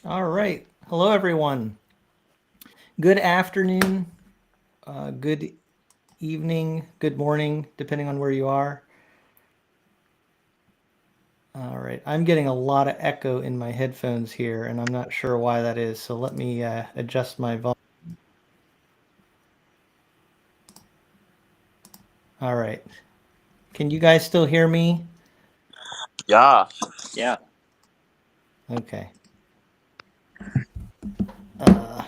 All right. Hello, everyone. Good afternoon, good evening, good morning, depending on where you are. All right. I'm getting a lot of echo in my headphones here, and I'm not sure why that is. So let me adjust my volume. All right. Can you guys still hear me? Yeah. Yeah. Okay. Uh,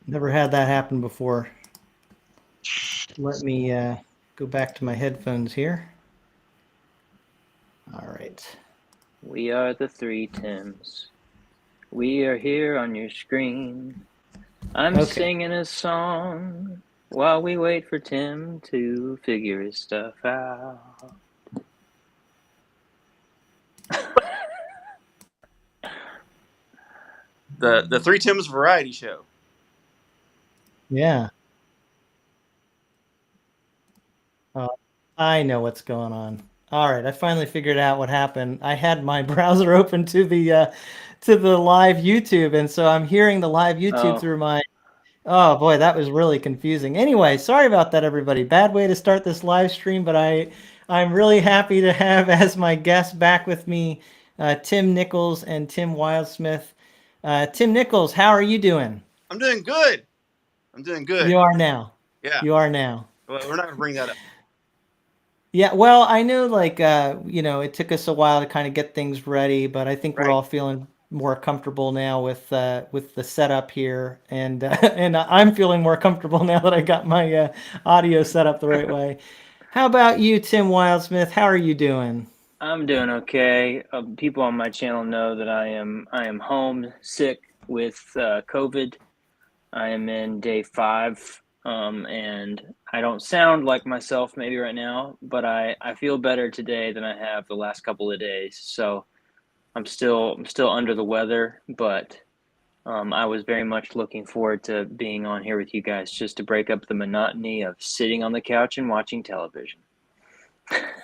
Never had that happen before. Let me go back to my headphones here. All right. We are the three Tims. We are here on your screen. I'm Okay. singing a song while we wait for Tim to figure his stuff out. The Three Tims variety show. Yeah. Uh, I know what's going on. All right, I finally figured out what happened. I had my browser open to the live YouTube, and so I'm hearing the live YouTube Oh, through my. Oh boy, that was really confusing. Anyway, sorry about that, everybody. Bad way to start this live stream, but I'm really happy to have as my guests back with me, Tim Nichols and Tim Wildsmith. Tim Nichols, how are you doing? I'm doing good. I'm doing good. You are now. Yeah. You are now. Well, we're not gonna bring that up. Yeah, well, I know like it took us a while to kind of get things ready, but I think we're Right. all feeling more comfortable now with the setup here, and and I'm feeling more comfortable now that I got my audio set up the right way. How about you, Tim Wildsmith? How are you doing? I'm doing okay. People on my channel know that I am home sick with COVID. I am in day 5, and I don't sound like myself maybe right now, but I feel better today than I have the last couple of days. So I'm still under the weather, but I was very much looking forward to being on here with you guys just to break up the monotony of sitting on the couch and watching television.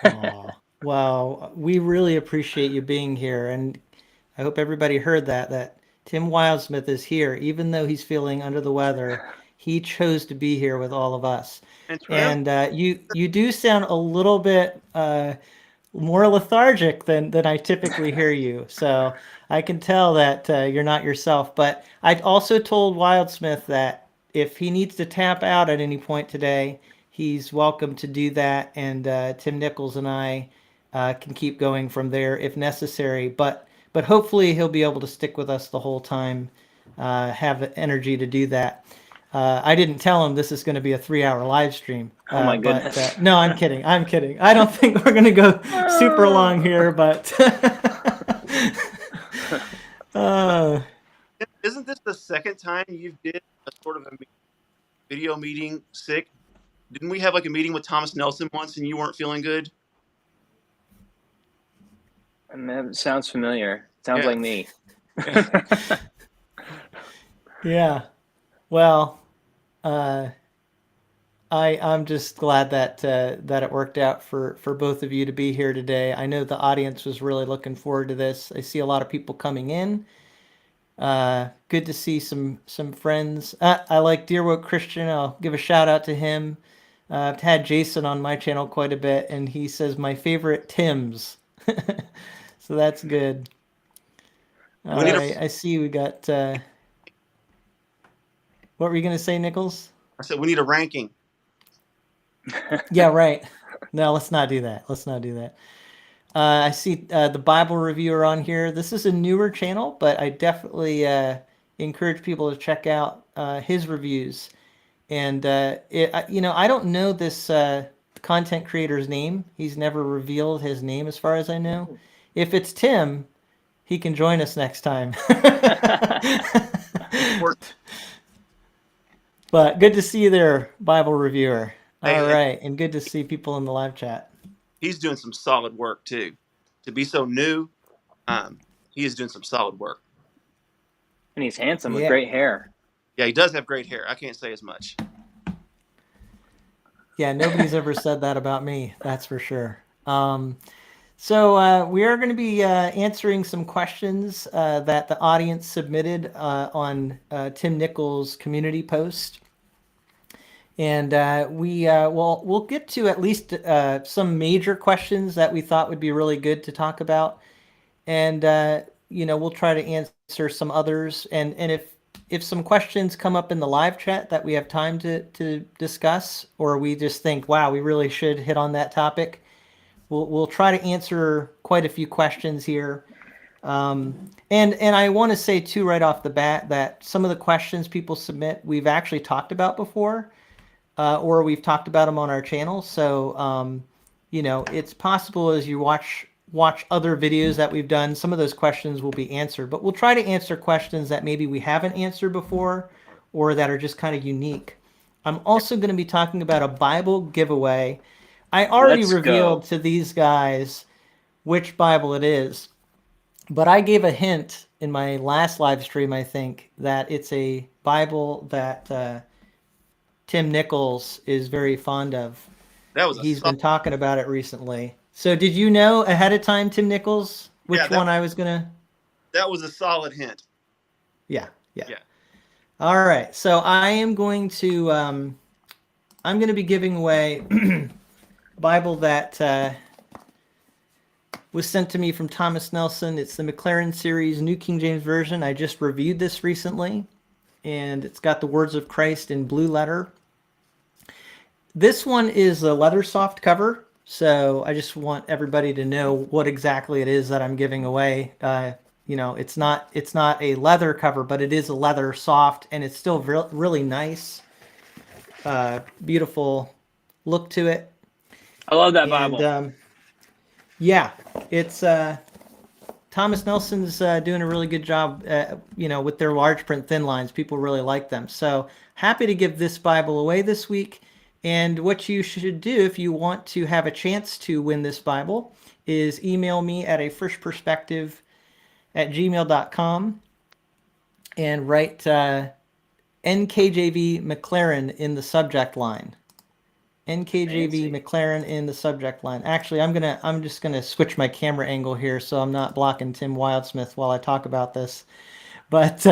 Oh, well, we really appreciate you being here, and I hope everybody heard that Tim Wildsmith is here, even though he's feeling under the weather. He chose to be here with all of us, And and you do sound a little bit more lethargic than I typically hear you. So I can tell that you're not yourself. But I also told Wildsmith that if he needs to tap out at any point today, he's welcome to do that. And Tim Nichols and I can keep going from there if necessary. But hopefully he'll be able to stick with us the whole time, have the energy to do that. I didn't tell him this is going to be a 3 hour live stream, Oh my but goodness. no, I'm kidding. I'm kidding. I don't think we're going to go super long here, but uh, isn't this the second time you've did a sort of a video meeting sick? Didn't we have like a meeting with Thomas Nelson once and you weren't feeling good? That sounds familiar. Sounds Yeah. like me. yeah. Well, uh, I'm just glad that that it worked out for both of you to be here today. I know the audience was really looking forward to this. I see a lot of people coming in. Good to see some friends. I like Deerwood Christian. I'll give a shout out to him. I've had Jason on my channel quite a bit, and he says my favorite Tims. So that's good. We All need a. right, I see we got. What were you gonna say, Nichols? I said we need a ranking. Yeah, right. No, let's not do that. Let's not do that. I see the Bible reviewer on here. This is a newer channel, but I definitely encourage people to check out his reviews. And I don't know this content creator's name. He's never revealed his name, as far as I know. If it's Tim, he can join us next time. But good to see you there, Bible reviewer. All Hey, right, and good to see people in the live chat. he's doing some solid work too. To be so new, he is doing some solid work. And he's handsome with Yeah, great hair. Yeah, he does have great hair. I can't say as much. yeah. Nobody's ever said that about me. That's for sure. So we are going to be answering some questions that the audience submitted on Tim Nichols' community post. And we'll get to at least some major questions that we thought would be really good to talk about. And we'll try to answer some others. And if some questions come up in the live chat that we have time to discuss, or we just think, wow, we really should hit on that topic, we'll try to answer quite a few questions here. And I want to say too, right off the bat, that some of the questions people submit we've actually talked about before, or we've talked about them on our channel. So it's possible as you watch other videos that we've done, some of those questions will be answered. But we'll try to answer questions that maybe we haven't answered before, or that are just kind of unique. I'm also going to be talking about a Bible giveaway. I already revealed to these guys which Bible it is, but I gave a hint in my last live stream, I think, that it's a Bible that Tim Nichols is very fond of. He's been talking about it recently. So did you know ahead of time, Tim Nichols, which one I was going to? That was a solid hint. Yeah. All right. So I am going to, I'm going to be giving away Bible that was sent to me from Thomas Nelson. It's the McLaren series, New King James Version. I just reviewed this recently, and it's got the words of Christ in blue letter. This one is a leather soft cover, so I just want everybody to know what exactly it is that I'm giving away. It's not a leather cover, but it is a leather soft, and it's still really nice, beautiful look to it. I love that Bible. It's Thomas Nelson's doing a really good job, with their large print thin lines. People really like them. So happy to give this Bible away this week. And what you should do if you want to have a chance to win this Bible is email me at afreshperspective@gmail.com and write NKJV McLaren in the subject line. NKJV McLaren in the subject line. Actually, I'm just gonna switch my camera angle here so I'm not blocking Tim Wildsmith while I talk about this. But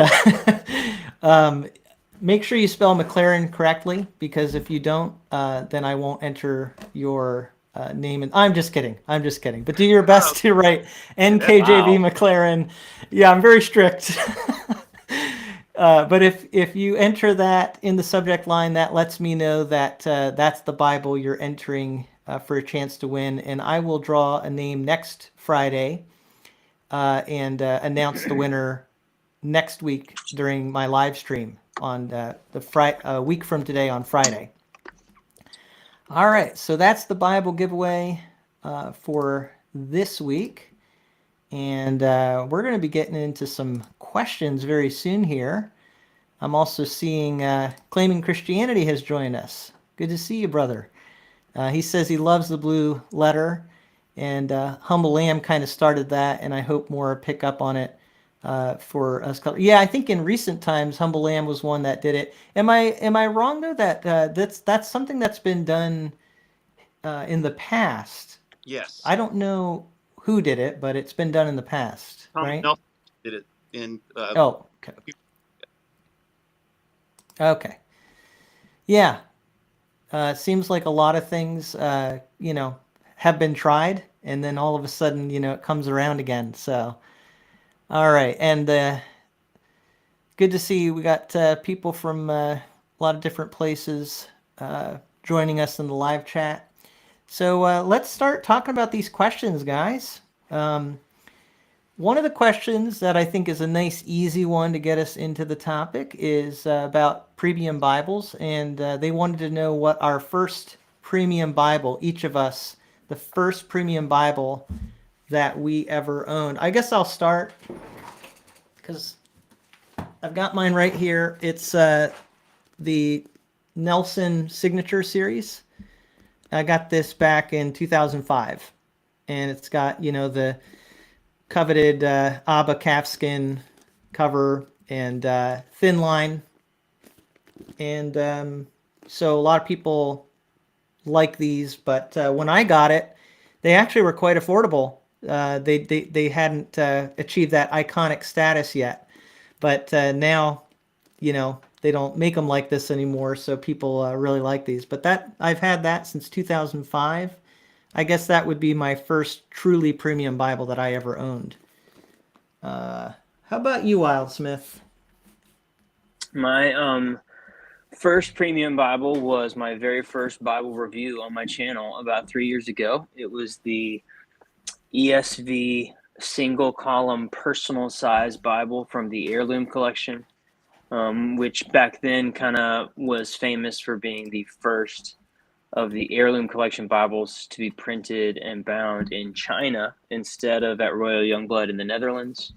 make sure you spell McLaren correctly, because if you don't, then I won't enter your name. And I'm just kidding. But do your best to write NKJV McLaren. Yeah, I'm very strict. But if you enter that in the subject line, that lets me know that that's the Bible you're entering for a chance to win. And I will draw a name next Friday and announce the winner next week during my live stream on a week from today on Friday. All right, so that's the Bible giveaway for this week. And we're going to be getting into some questions very soon here. I'm also seeing Claiming Christianity has joined us. Good to see you, brother. He says he loves the blue letter, and Humble Lamb kind of started that, and I hope more pick up on it for us. Yeah, I think in recent times, Humble Lamb was one that did it. Am I wrong though that that's something that's been done in the past? Yes. I don't know who did it, but it's been done in the past, right? Nelson did it in. Okay. Okay. Yeah. Seems like a lot of things, have been tried, and then all of a sudden, it comes around again. So, all right. And good to see we got people from a lot of different places joining us in the live chat. So let's start talking about these questions, guys. One of the questions that I think is a nice, easy one to get us into the topic is about premium Bibles. And they wanted to know what our first premium Bible, each of us, the first premium Bible that we ever owned. I guess I'll start because I've got mine right here. It's the Nelson Signature Series. I got this back in 2005, and it's got, the coveted Abba calfskin cover and thin line. And so a lot of people like these, but when I got it, they actually were quite affordable. They hadn't achieved that iconic status yet. But now, they don't make them like this anymore, so people really like these. But that I've had that since 2005. I guess that would be my first truly premium Bible that I ever owned. How about you, Wildsmith? My first premium Bible was my very first Bible review on my channel about 3 years ago. It was the ESV single column personal size Bible from the Heirloom collection, which back then kind of was famous for being the first of the Heirloom collection Bibles to be printed and bound in China instead of at Royal Youngblood in the Netherlands.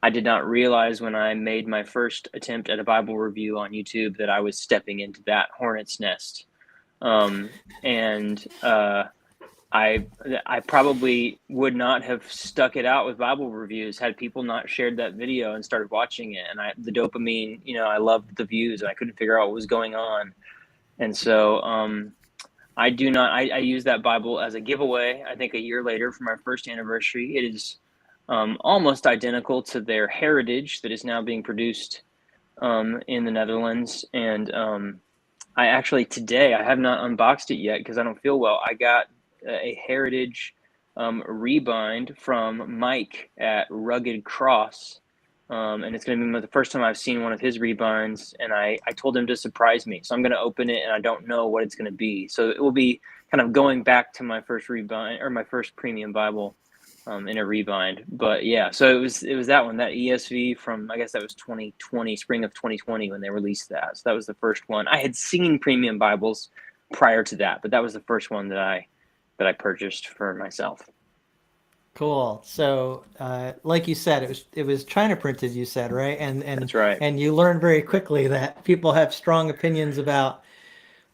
I did not realize when I made my first attempt at a Bible review on YouTube that I was stepping into that hornet's nest. I probably would not have stuck it out with Bible reviews had people not shared that video and started watching it. And the dopamine, I loved the views and I couldn't figure out what was going on. And so I use that Bible as a giveaway. I think a year later for my first anniversary. It is almost identical to their Heritage that is now being produced in the Netherlands. And I actually today, I have not unboxed it yet because I don't feel well. I got a Heritage rebind from Mike at Rugged Cross. And it's going to be the first time I've seen one of his rebinds. And I told him to surprise me. So I'm going to open it and I don't know what it's going to be. So it will be kind of going back to my first rebind or my first premium Bible in a rebind. But yeah, so it was that one, that ESV from, I guess that was 2020, spring of 2020 when they released that. So that was the first one. I had seen premium Bibles prior to that, but that was the first one that I purchased for myself. Cool. So, like you said, it was China printed. You said, right? And That's right. And you learned very quickly that people have strong opinions about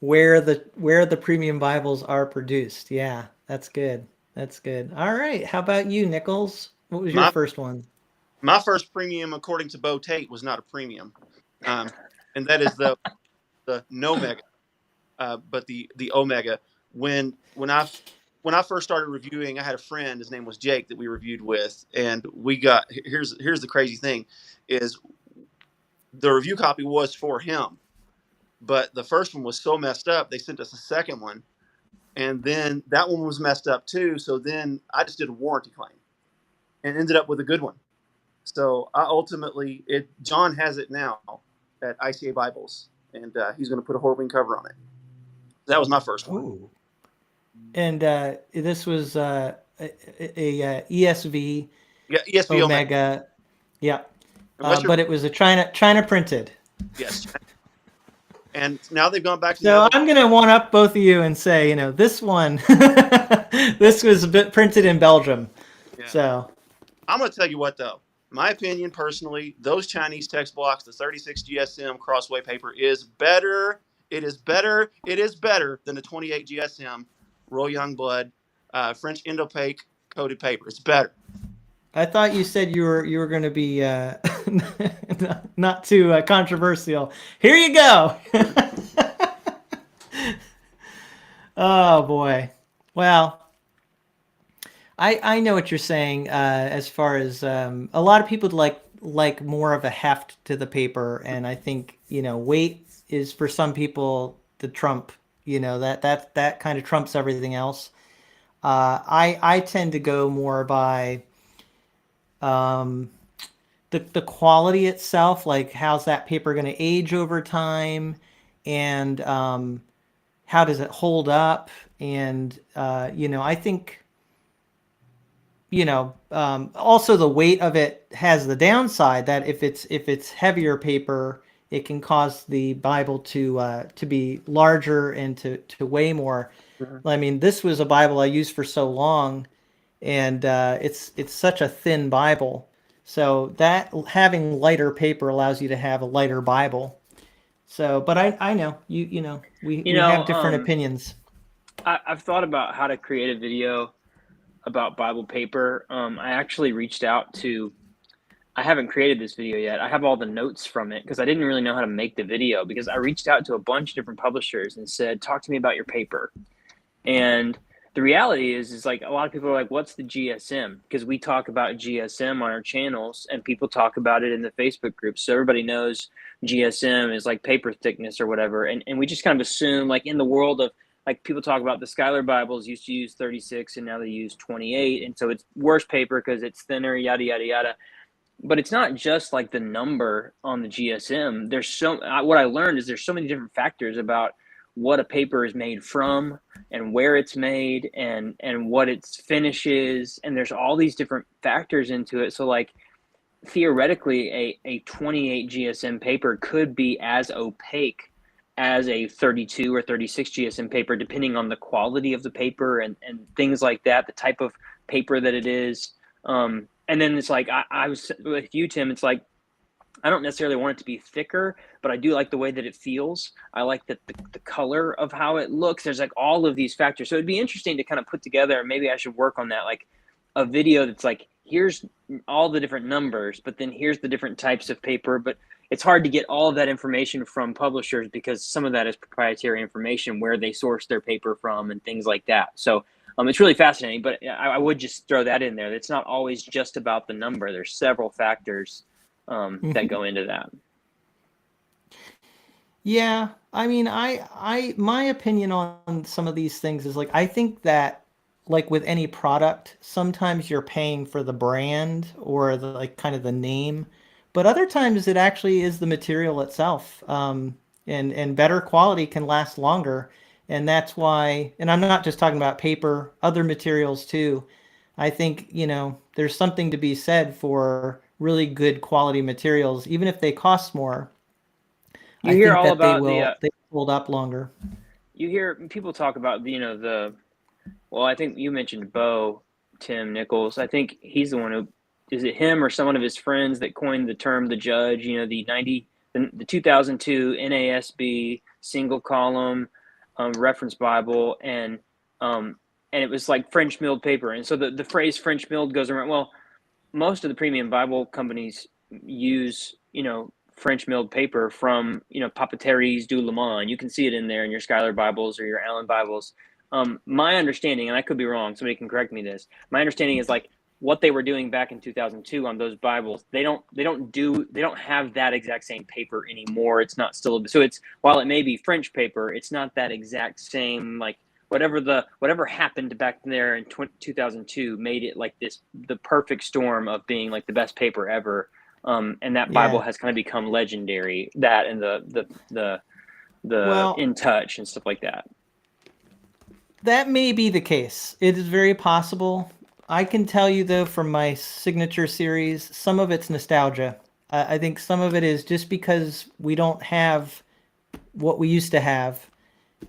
where the premium Bibles are produced. Yeah, that's good. That's good. All right. How about you, Nichols? What was your first one? My first premium, according to Bo Tate, was not a premium, and that is the Nomega, but the Omega. When I first started reviewing, I had a friend. His name was Jake that we reviewed with, and we got here's the crazy thing, is the review copy was for him, but the first one was so messed up. They sent us a second one, and then that one was messed up too. So then I just did a warranty claim, and ended up with a good one. So I ultimately, John has it now at ICA Bibles, and he's going to put a Horween cover on it. That was my first one. Ooh. And this was a ESV, Yeah, ESV Omega. Yeah, but it was a China printed. Yes. And now they've gone back to. So I'm gonna one up both of you and say, this one, this was a bit printed in Belgium. Yeah. So I'm gonna tell you what though. My opinion, personally, those Chinese text blocks, the 36 GSM crossway paper is better. It is better. It is better than the 28 GSM Royal Youngblood French Indo-Paque coated paper. It's better. I thought you said you were going to be not too controversial. Here you go. Oh boy. Well, I know what you're saying as far as a lot of people like more of a heft to the paper, and I think weight is for some people the trump. That kind of trumps everything else. I tend to go more by the quality itself, like how's that paper going to age over time, and how does it hold up, and I think. Also the weight of it has the downside that if it's heavier paper, it can cause the Bible to be larger and to weigh more. Mm-hmm. I mean, this was a Bible I used for so long, and it's such a thin Bible. So that having lighter paper allows you to have a lighter Bible. So, but I know we have different opinions. I've thought about how to create a video about Bible paper. I actually reached out to, I haven't created this video yet. I have all the notes from it because I didn't really know how to make the video, because I reached out to a bunch of different publishers and said, talk to me about your paper. And the reality is like a lot of people are like, what's the GSM? Because we talk about GSM on our channels and people talk about it in the Facebook groups. So everybody knows GSM is like paper thickness or whatever. And we just kind of assume, like, in the world of, like, people talk about the Schuyler Bibles used to use 36 and now they use 28. And so it's worse paper because it's thinner, yada, yada, yada. But it's not just like the number on the GSM. What I learned is there's so many different factors about what a paper is made from and where it's made and what its finish is. And there's all these different factors into it. So like theoretically a 28 GSM paper could be as opaque as a 32 or 36 GSM paper, depending on the quality of the paper and things like that, the type of paper that it is. And then it's like, I was with you, Tim, it's like, I don't necessarily want it to be thicker, but I do like the way that it feels. I like the color of how it looks. There's like all of these factors. So it'd be interesting to kind of put together, and maybe I should work on that, like a video that's like, here's all the different numbers, but then here's the different types of paper. But it's hard to get all of that information from publishers because some of that is proprietary information, where they source their paper from and things like that. So it's really fascinating, but I would just throw that in there. It's not always just about the number. There's several factors that go into that. Yeah, I mean, my opinion on some of these things is like, I think that, like with any product, sometimes you're paying for the brand or the, like, kind of the name, but other times it actually is the material itself. And better quality can last longer. And that's why, and I'm not just talking about paper, other materials too. I think, there's something to be said for really good quality materials, even if they cost more. You hear all about they hold up longer. You hear people talk about, well, I think you mentioned Tim Nichols. I think he's the one who, is it him or someone of his friends that coined the term the judge, the 2002 NASB single column reference Bible, and it was like French milled paper. And so the phrase French milled goes around. Well, most of the premium Bible companies use, French milled paper from, Papeteries du Le Mans. You can see it in there in your Schuyler Bibles or your Allen Bibles. My understanding, and I could be wrong, somebody can correct me this. My understanding is like what they were doing back in 2002 on those Bibles. They don't have that exact same paper anymore. It's not still, so it's, while it may be French paper, it's not that exact same, like whatever happened back there in 2002 made it like the perfect storm of being like the best paper ever. And that Bible has kind of become legendary, that and the In Touch and stuff like that. That may be the case. It is very possible. I can tell you, though, from my signature series, some of it's nostalgia. I think some of it is just because we don't have what we used to have,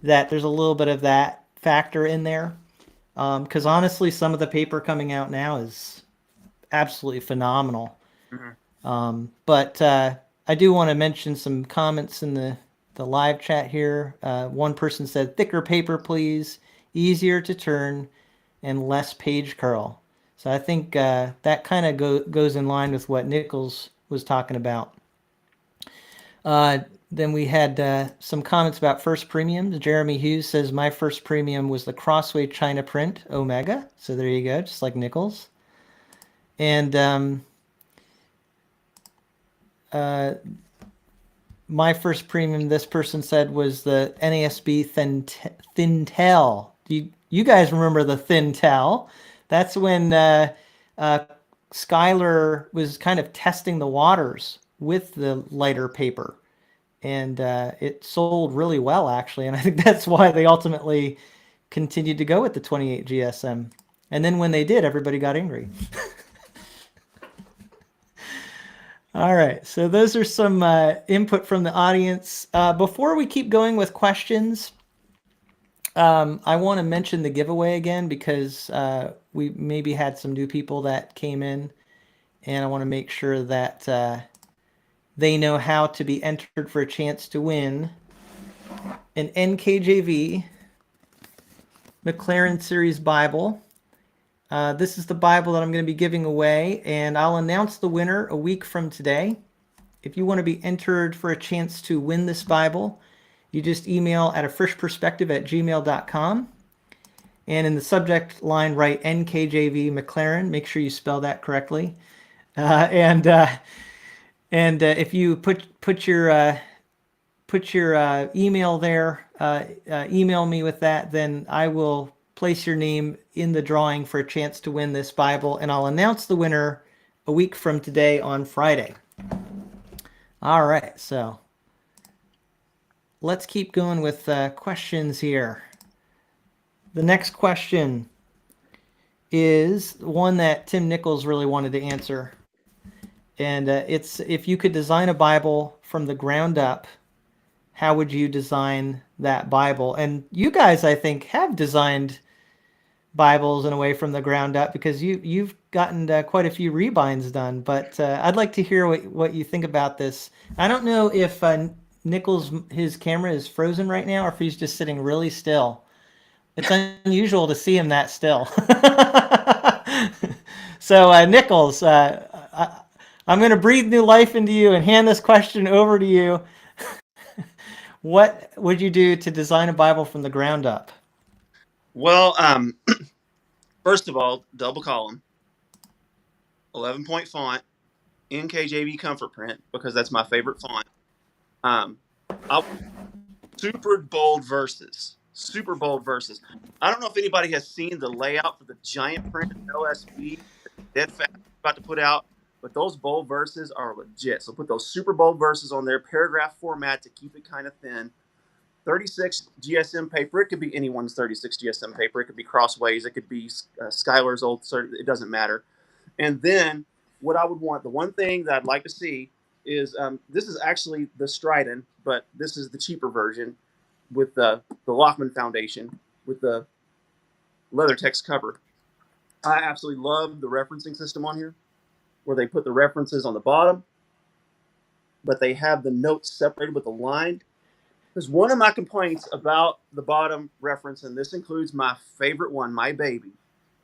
that there's a little bit of that factor in there. Because honestly, some of the paper coming out now is absolutely phenomenal. Mm-hmm. But I do want to mention some comments in the live chat here. One person said, thicker paper, please. Easier to turn and less page curl. So I think that kind of goes in line with what Nichols was talking about. Then we had some comments about first premiums. Jeremy Hughes says, my first premium was the Crossway China print Omega. So there you go, just like Nichols. And my first premium, this person said, was the NASB Thintel. You guys remember the Thintel? That's when Schuyler was kind of testing the waters with the lighter paper. And it sold really well, actually. And I think that's why they ultimately continued to go with the 28 GSM. And then when they did, everybody got angry. All right, so those are some input from the audience. Before we keep going with questions, I want to mention the giveaway again, because we maybe had some new people that came in, and I want to make sure that they know how to be entered for a chance to win an NKJV McLaren Series Bible. This is the Bible that I'm going to be giving away, and I'll announce the winner a week from today. If you want to be entered for a chance to win this Bible, you just email at afreshperspective@gmail.com, and in the subject line write NKJV McLaren. Make sure you spell that correctly. And if you put your email there, email me with that, then I will place your name in the drawing for a chance to win this Bible, and I'll announce the winner a week from today on Friday. All right, so let's keep going with questions here. The next question is one that Tim Nichols really wanted to answer. And it's, if you could design a Bible from the ground up, how would you design that Bible? And you guys, I think, have designed Bibles in a way from the ground up, because you've gotten quite a few rebinds done. But I'd like to hear what you think about this. I don't know if Nichols, his camera is frozen right now, or if he's just sitting really still. It's unusual to see him that still. So Nichols, I'm going to breathe new life into you and hand this question over to you. What would you do to design a Bible from the ground up? Well, first of all, double column, 11-point font, NKJV comfort print, because that's my favorite font. Super bold verses. Super bold verses. I don't know if anybody has seen the layout for the giant print LSB Dead Fast about to put out, but those bold verses are legit. So put those super bold verses on there, paragraph format to keep it kind of thin. 36 GSM paper. It could be anyone's 36 GSM paper. It could be Crossways. It could be Skylar's old. It doesn't matter. And then what I would want, the one thing that I'd like to see is this is actually the Stridon, but this is the cheaper version with the Lockman Foundation with the leather text cover. I absolutely love the referencing system on here, where they put the references on the bottom, but they have the notes separated with a line. Because one of my complaints about the bottom reference, and this includes my favorite one, my baby,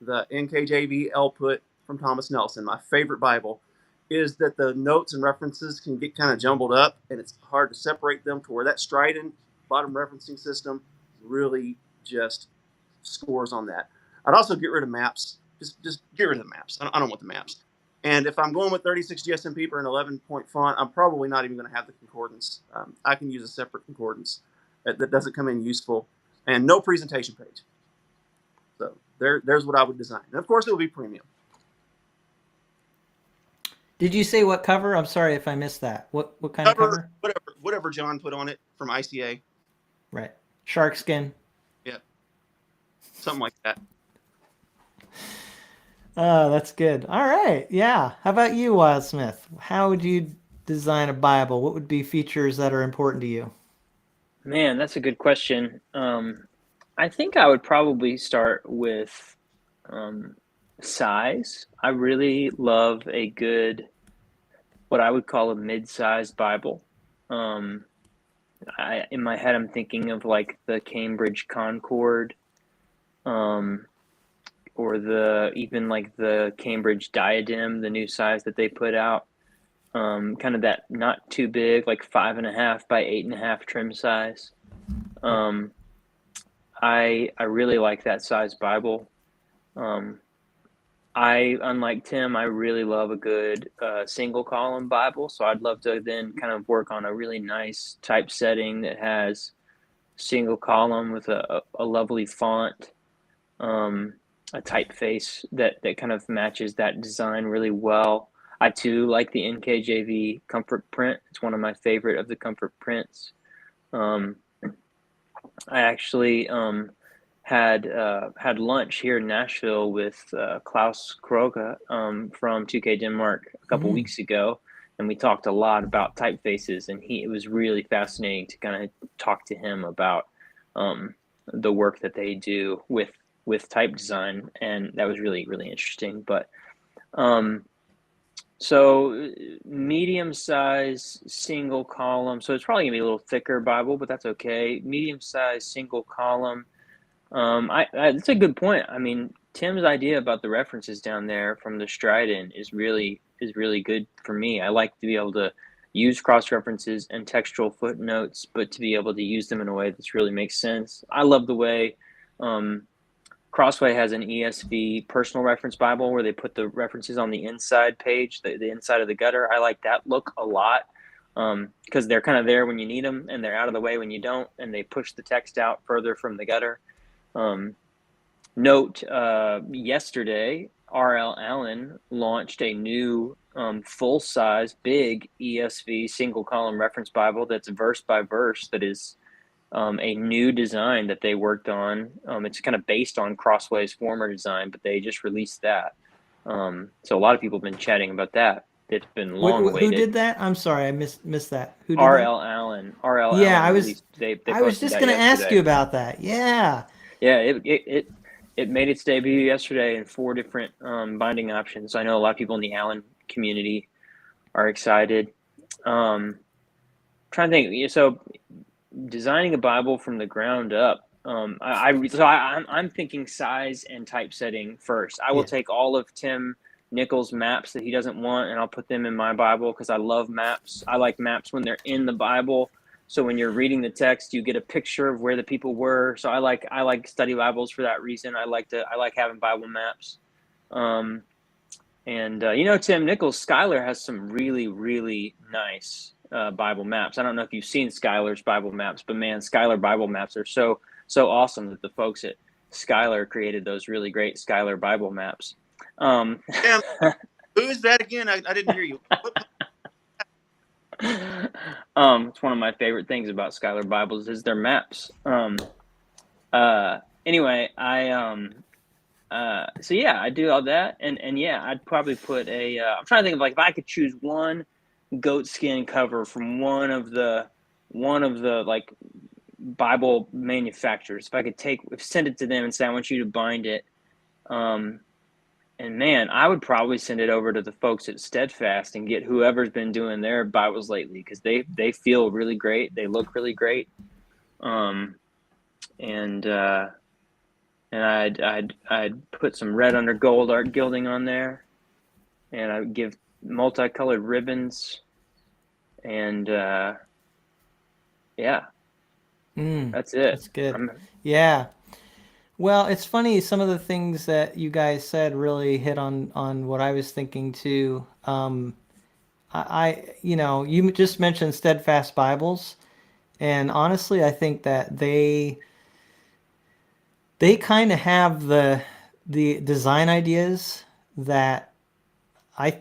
the NKJV Elput from Thomas Nelson, my favorite Bible, is that the notes and references can get kind of jumbled up, and it's hard to separate them, to where that Stridon bottom referencing system really just scores on that. I'd also get rid of maps. Just get rid of the maps. I don't want the maps. And if I'm going with 36 GSM paper and 11-point font, I'm probably not even going to have the concordance. I can use a separate concordance that doesn't come in useful, and no presentation page. So there's what I would design. And of course, it will be premium. Did you say what cover? I'm sorry if I missed that. What kind of cover? Whatever John put on it from ICA. Right. Shark skin. Yeah. Something like that. Oh, that's good. All right. Yeah. How about you, Wildsmith? How would you design a Bible? What would be features that are important to you? Man, that's a good question. I think I would probably start with size. I really love a good, what I would call a mid-sized Bible. In my head, I'm thinking of like the Cambridge Concord, or even like the Cambridge Diadem, the new size that they put out. Kind of that not too big, like 5.5 by 8.5 trim size. I really like that size Bible. Unlike Tim, I really love a good single column Bible. So I'd love to then kind of work on a really nice typesetting that has single column with a lovely font, a typeface that kind of matches that design really well. I too like the NKJV comfort print. It's one of my favorite of the comfort prints. I actually had lunch here in Nashville with Klaus Kroga from 2K Denmark a couple weeks ago, and we talked a lot about typefaces, and it was really fascinating to kind of talk to him about the work that they do with type design, and that was really, really interesting. But so medium size single column, so it's probably gonna be a little thicker Bible, but that's okay. Medium size single column. That's a good point. I mean, Tim's idea about the references down there from the Stridon is really good for me. I like to be able to use cross references and textual footnotes, but to be able to use them in a way that really makes sense. I love the way Crossway has an ESV personal reference Bible where they put the references on the inside page, the inside of the gutter. I like that look a lot because they're kind of there when you need them and they're out of the way when you don't, and they push the text out further from the gutter. Note, yesterday, R.L. Allen launched a new full-size, big ESV single-column reference Bible that's verse by verse that is a new design that they worked on. It's kind of based on Crossway's former design, but they just released that. So a lot of people have been chatting about that. It's been long Who awaited. did that? I'm sorry, I missed that. Who did R.L. Allen. R.L. Yeah, Allen released. They I was posted just that going to ask yesterday. you about that. Yeah. Yeah, it made its debut yesterday in 4 different binding options. I know a lot of people in the Allen community are excited. Trying to think. So designing a Bible from the ground up. I'm thinking size and typesetting first. I will Yeah. take all of Tim Nichols' maps that he doesn't want, and I'll put them in my Bible because I love maps. I like maps when they're in the Bible. So when you're reading the text, you get a picture of where the people were. So I like study Bibles for that reason. I like having Bible maps. Tim Nichols, Skylar has some really, really nice Bible maps. I don't know if you've seen Skylar's Bible maps, but man, Skylar Bible maps are so awesome that the folks at Skylar created those really great Skylar Bible maps. Damn, who is that again? I didn't hear you. It's one of my favorite things about Skylar Bibles is their maps. Anyway, so yeah, I do all that, and yeah, I'd probably put I'm trying to think of, like, if I could choose one goatskin cover from one of the like Bible manufacturers. If I could send it to them and say I want you to bind it, and man, I would probably send it over to the folks at Steadfast and get whoever's been doing their Bibles lately, because they feel really great, they look really great, and I'd put some red under gold art gilding on there, and I would give multicolored ribbons, and yeah, that's it. That's good. Yeah. Well, it's funny. Some of the things that you guys said really hit on what I was thinking too. You just mentioned Steadfast Bibles, and honestly, I think that they kind of have the design ideas that I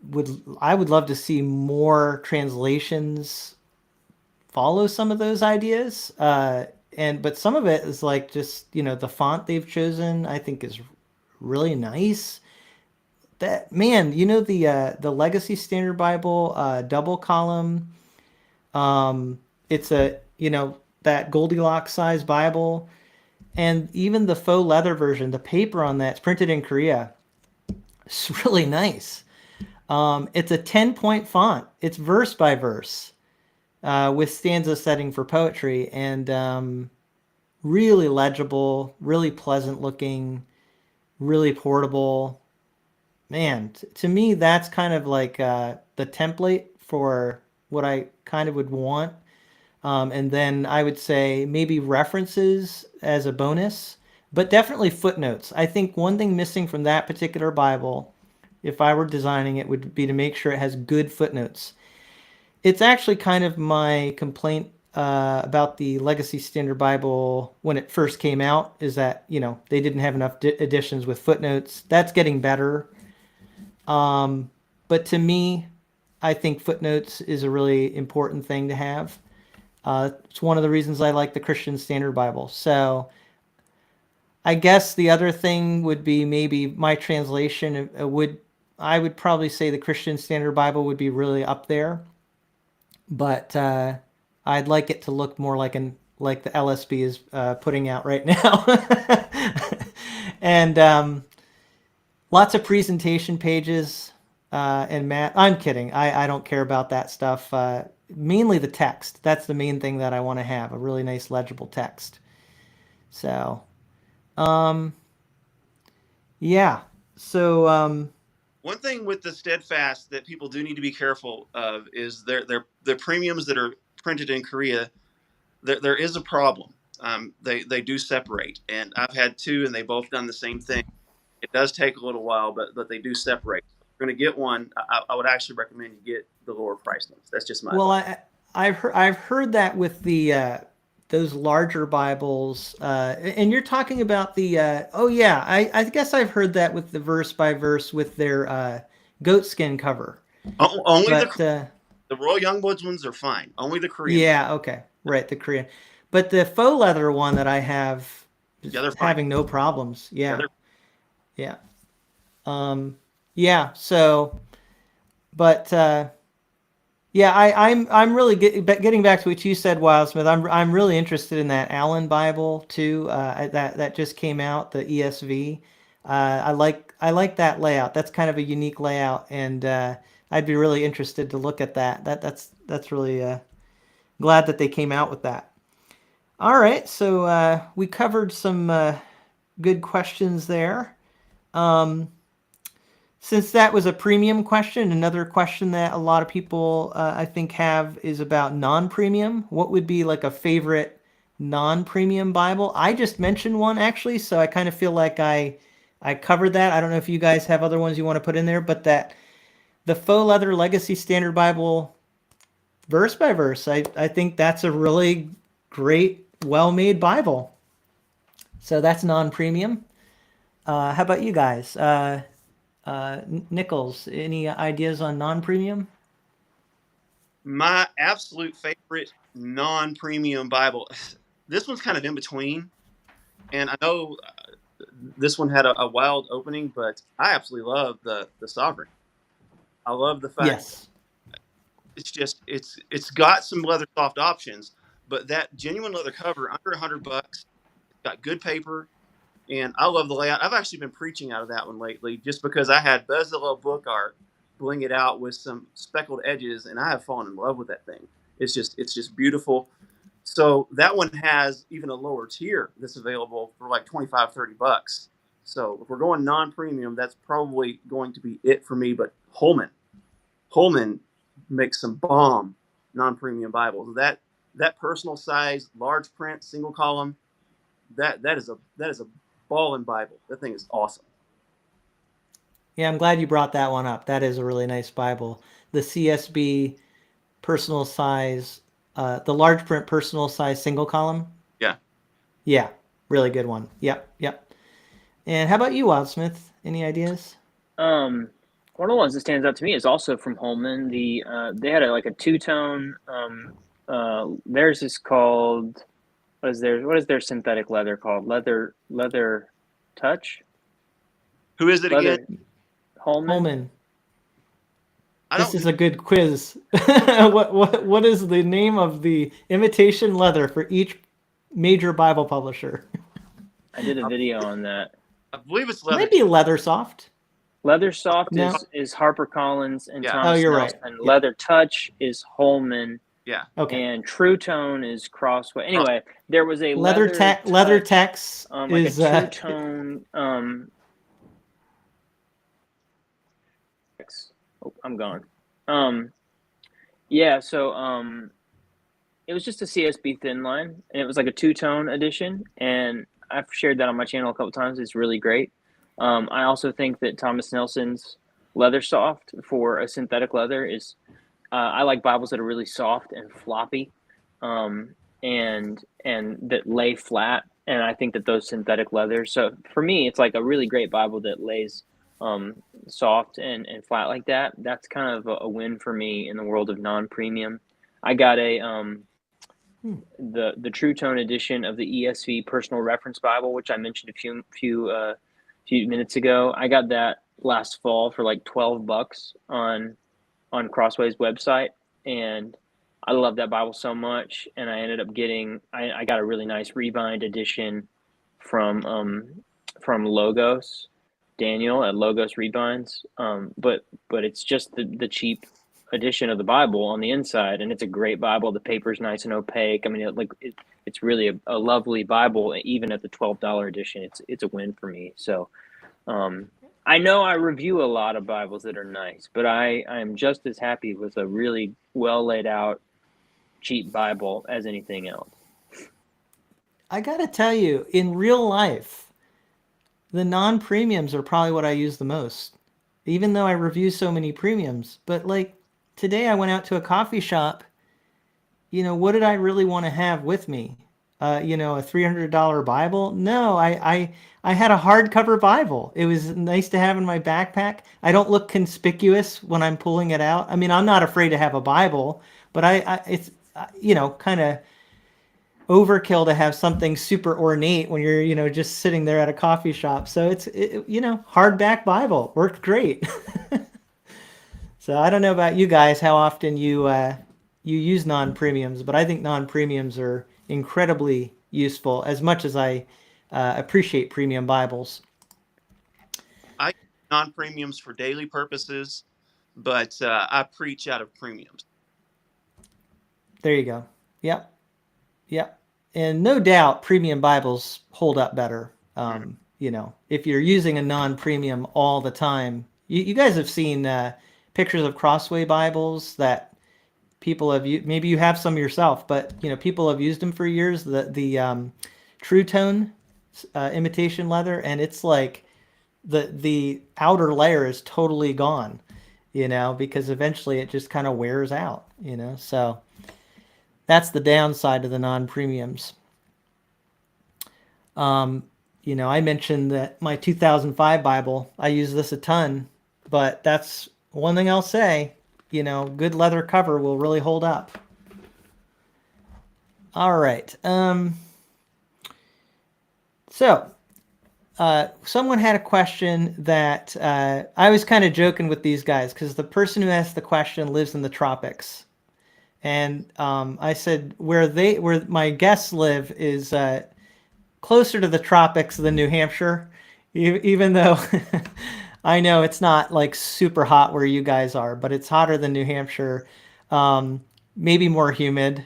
would love to see more translations follow some of those ideas. But some of it is like just, the font they've chosen, I think, is really nice. That, man, the Legacy Standard Bible double column. It's that Goldilocks size Bible, and even the faux leather version, the paper on that's printed in Korea. It's really nice. It's a 10-point font. It's verse by verse. With stanza setting for poetry, and really legible, really pleasant looking, really portable. Man, to me, that's kind of like the template for what I kind of would want. And then I would say maybe references as a bonus, but definitely footnotes. I think one thing missing from that particular Bible, if I were designing it, would be to make sure it has good footnotes. It's actually kind of my complaint about the Legacy Standard Bible when it first came out, is that, they didn't have enough editions with footnotes. That's getting better. But to me, I think footnotes is a really important thing to have. It's one of the reasons I like the Christian Standard Bible. So I guess the other thing would be maybe my translation I would probably say the Christian Standard Bible would be really up there. But I'd like it to look more like the LSB is putting out right now. And lots of presentation pages and I'm kidding. I don't care about that stuff. Mainly the text. That's the main thing that I want to have, a really nice legible text. So, yeah. So, one thing with the Steadfast that people do need to be careful of is the premiums that are printed in Korea. There is a problem. They do separate, and I've had two, and they both done the same thing. It does take a little while, but they do separate. If you're going to get one, I would actually recommend you get the lower price ones. That's just my Well, advice. I've heard that with the those larger Bibles, and you're talking about the oh yeah, I guess I've heard that with the verse by verse with their goatskin cover. Only But the Royal Youngwoods ones are fine. Only the Korean. yeah, okay, right, the Korean. But the faux leather one that I have is Yeah, they're fine. having no problems. Yeah, Yeah, yeah. So, but yeah, I'm really getting back to what you said, Wildsmith. I'm really interested in that Allen Bible too. That just came out, the ESV. I like that layout. That's kind of a unique layout, and I'd be really interested to look at that. That's really glad that they came out with that. All right, so we covered some good questions there. Since that was a premium question, another question that a lot of people I think have is about non-premium. What would be like a favorite non-premium Bible? I just mentioned one actually, so I kind of feel like I covered that. I don't know if you guys have other ones you want to put in there, but the faux leather Legacy Standard Bible verse by verse, I think that's a really great, well-made Bible. So that's non-premium. How about you guys? Nichols, any ideas on non-premium? my absolute favorite non-premium Bible. This one's kind of in between, and I know this one had a wild opening, but I absolutely love the Sovereign. I love the fact Yes. it's got some leather soft options, but that genuine leather cover under $100, got good paper, and I love the layout. I've actually been preaching out of that one lately, just because I had Bezalel book art, bling it out with some speckled edges, and I have fallen in love with that thing. It's just beautiful. So that one has even a lower tier that's available for like $25-$30. So if we're going non-premium, that's probably going to be it for me. But Holman makes some bomb non-premium Bibles. That personal size, large print, single column, that is a ball in Bible. That thing is awesome. Yeah, I'm glad you brought that one up. That is a really nice Bible. The CSB personal size, the large print personal size single column. Yeah. Yeah, really good one. Yep. And how about you, Wildsmith? Any ideas? One of the ones that stands out to me is also from Holman. They had like a two-tone. Theirs is called. What is their synthetic leather called? Leather touch. Who is it Leather, again? Holman. This is a good quiz. What is the name of the imitation leather for each major Bible publisher? I did a video on that. I believe it's It leather. might be Leather Soft. Leather Soft No. is HarperCollins and Yeah. Thomas Oh, you're Nelson. right. Yeah. Leather Touch is Holman, Yeah. Okay. and True Tone is Crossway. Anyway, there was a Leather Tex like is a True Tone. Oh, I'm gone. Yeah. So it was just a CSB thin line, and it was like a two-tone edition, and I've shared that on my channel a couple times. It's really great. I also think that Thomas Nelson's Leather Soft for a synthetic leather is. I like Bibles that are really soft and floppy, and that lay flat. And I think that those synthetic leathers. So for me, it's like a really great Bible that lays soft and flat like that. That's kind of a win for me in the world of non-premium. I got the True Tone edition of the ESV Personal Reference Bible, which I mentioned a few minutes ago. I got that last fall for like $12 on Crossway's website, and I love that Bible so much. And I ended up getting I got a really nice rebind edition from Logos, Daniel at Logos Rebinds. But it's just the cheap edition of the Bible on the inside, and it's a great Bible. The paper's nice and opaque. I mean, it's really a lovely Bible, even at the $12 edition. It's a win for me. So I know I review a lot of Bibles that are nice, but I am just as happy with a really well laid out cheap Bible as anything else. I gotta tell you, in real life, the non-premiums are probably what I use the most, even though I review so many premiums. But like today, I went out to a coffee shop. What did I really want to have with me? A $300 Bible? No, I had a hardcover Bible. It was nice to have in my backpack. I don't look conspicuous when I'm pulling it out. I mean, I'm not afraid to have a Bible, but it's kind of overkill to have something super ornate when you're just sitting there at a coffee shop. So hardback Bible worked great. So I don't know about you guys, how often you use non-premiums, but I think non-premiums are incredibly useful, as much as I appreciate premium Bibles. I use non-premiums for daily purposes, but I preach out of premiums. There you go. Yep. Yep. And no doubt premium Bibles hold up better. If you're using a non-premium all the time, you guys have seen pictures of Crossway Bibles that people have used. Maybe you have some yourself, but people have used them for years. The True Tone imitation leather, and it's like the outer layer is totally gone, because eventually it just kind of wears out, so that's the downside of the non-premiums. I mentioned that my 2005 Bible, I use this a ton, but that's one thing I'll say, good leather cover will really hold up. All right. So someone had a question that I was kind of joking with these guys, because the person who asked the question lives in the tropics. And I said where my guests live is closer to the tropics than New Hampshire, even though I know it's not like super hot where you guys are, but it's hotter than New Hampshire, maybe more humid.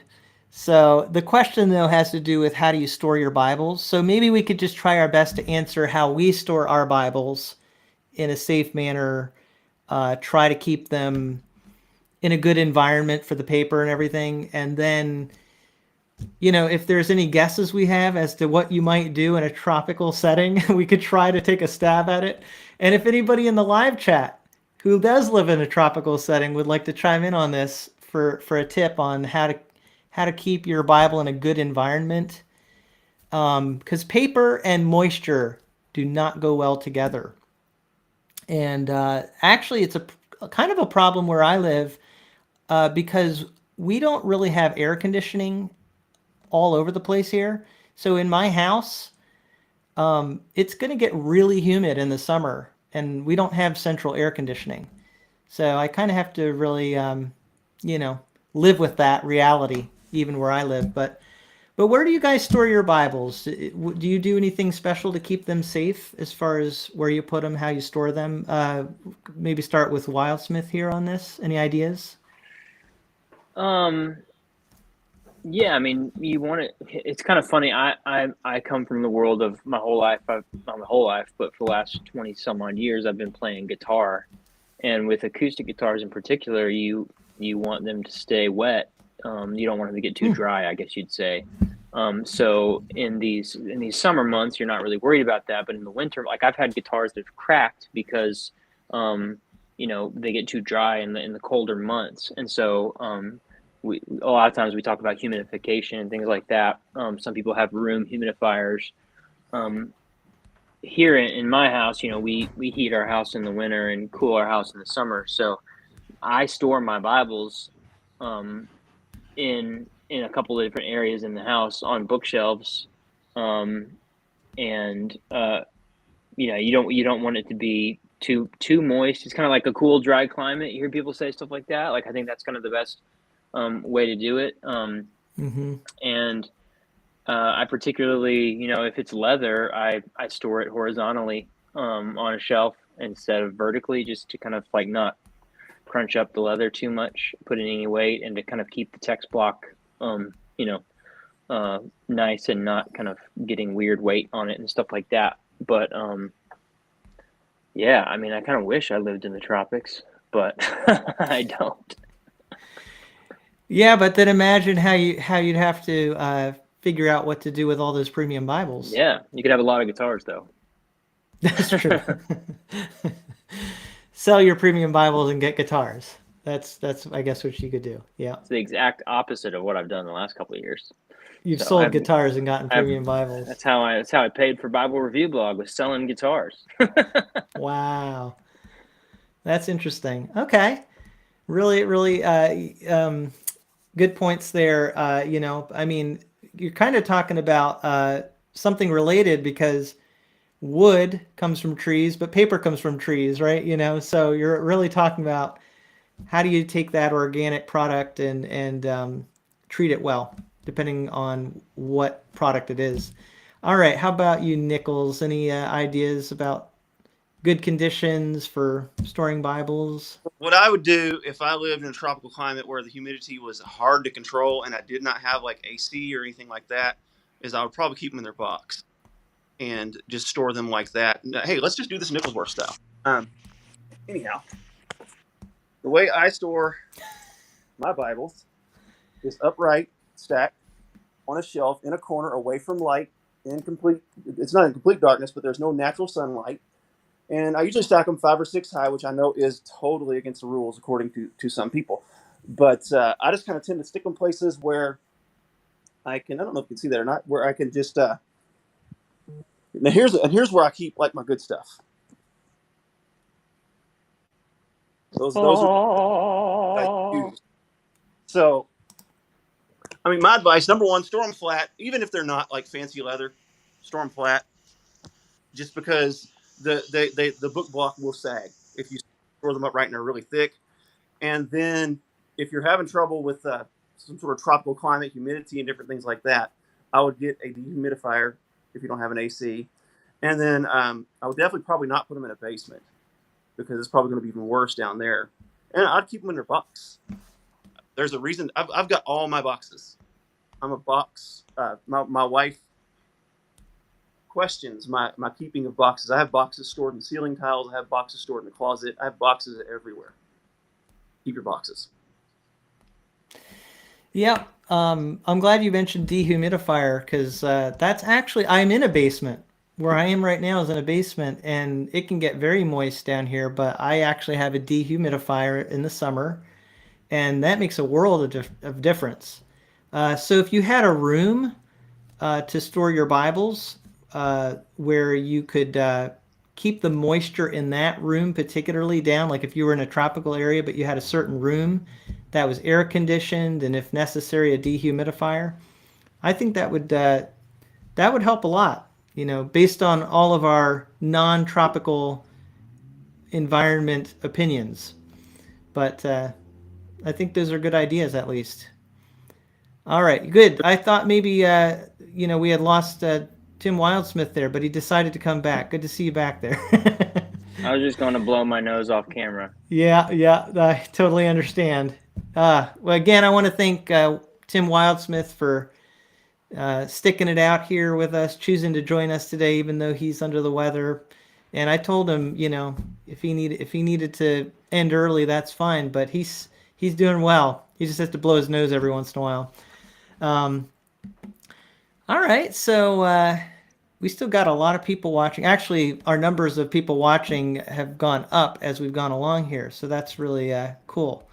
So the question, though, has to do with how do you store your Bibles. So maybe we could just try our best to answer how we store our Bibles in a safe manner, try to keep them in a good environment for the paper and everything. And then, if there's any guesses we have as to what you might do in a tropical setting, we could try to take a stab at it. And if anybody in the live chat who does live in a tropical setting would like to chime in on this for a tip on how to keep your Bible in a good environment, because paper and moisture do not go well together. And actually, it's a kind of a problem where I live, because we don't really have air conditioning all over the place here. So in my house, it's going to get really humid in the summer, and we don't have central air conditioning. So I kind of have to really, live with that reality, even where I live. But where do you guys store your Bibles? Do you do anything special to keep them safe as far as where you put them, how you store them? Maybe start with Wildsmith here on this. Any ideas? Yeah, I mean, you want it. It's kind of funny. I come from the world of my whole life. Not my whole life, but for the last 20 some odd years, I've been playing guitar, and with acoustic guitars in particular, you want them to stay wet. You don't want them to get too dry, I guess you'd say. So in these summer months, you're not really worried about that. But in the winter, like I've had guitars that have cracked because, they get too dry in the colder months. And so a lot of times we talk about humidification and things like that. Some people have room humidifiers. Here in my house, we heat our house in the winter and cool our house in the summer. So I store my Bibles in a couple of different areas in the house on bookshelves, and you don't want it to be too moist. It's kind of like a cool, dry climate. You hear people say stuff like that. Like I think that's kind of the best way to do it. And I particularly, if it's leather, I store it horizontally on a shelf instead of vertically, just to kind of like not crunch up the leather too much, put in any weight, and to kind of keep the text block, nice and not kind of getting weird weight on it and stuff like that. But yeah, I mean, I kind of wish I lived in the tropics, but I don't. Yeah, but then imagine how you'd have to figure out what to do with all those premium Bibles. Yeah, you could have a lot of guitars though. That's true. Sell your premium Bibles and get guitars. That's I guess what you could do. Yeah. It's the exact opposite of what I've done the last couple of years. You've So sold guitars and gotten I've- premium Bibles. That's how I paid for Bible Review Blog, was selling guitars. Wow. That's interesting. Okay. Really, really good points there. I mean, you're kind of talking about something related because wood comes from trees, but paper comes from trees, right? So you're really talking about how do you take that organic product and treat it well, depending on what product it is. All right. How about you, Nichols? Any ideas about good conditions for storing Bibles? What I would do if I lived in a tropical climate where the humidity was hard to control and I did not have like AC or anything like that, is I would probably keep them in their box and just store them like that. Hey, let's just do this Nicholsworth style. Anyhow, the way I store my Bibles is upright, stacked on a shelf in a corner away from light, it's not in complete darkness, but there's no natural sunlight. And I usually stack them 5 or 6 high, which I know is totally against the rules according to some people. But I just kind of tend to stick them places where I don't know if you can see that or not, where I can just, now here's where I keep like my good stuff. Those are I use. So, I mean, my advice, number one, store them flat, even if they're not like fancy leather, store them flat, just because the book block will sag if you store them upright and they're really thick. And then if you're having trouble with some sort of tropical climate, humidity, and different things like that, I would get a dehumidifier if you don't have an AC. And then I would definitely probably not put them in a basement because it's probably going to be even worse down there. And I'd keep them in their box. There's a reason. I've got all my boxes. I'm a box. My wife questions my keeping of boxes. I have boxes stored in ceiling tiles. I have boxes stored in the closet. I have boxes everywhere. Keep your boxes. Yeah, I'm glad you mentioned dehumidifier because that's actually, I'm in a basement. Where I am right now is in a basement, and it can get very moist down here, but I actually have a dehumidifier in the summer, and that makes a world of difference. So if you had a room to store your Bibles, where you could keep the moisture in that room particularly down, like if you were in a tropical area but you had a certain room that was air conditioned and if necessary a dehumidifier, I think that would help a lot, based on all of our non-tropical environment opinions. But I think those are good ideas at least. All right, good. I thought maybe we had lost Tim Wildsmith there, but he decided to come back. Good to see you back there. I was just going to blow my nose off camera. Yeah, I totally understand. Well, again, I want to thank Tim Wildsmith for sticking it out here with us, choosing to join us today, even though he's under the weather. And I told him, if he needed to end early, that's fine. But he's doing well. He just has to blow his nose every once in a while. All right, so we still got a lot of people watching. Actually, our numbers of people watching have gone up as we've gone along here, so that's really cool.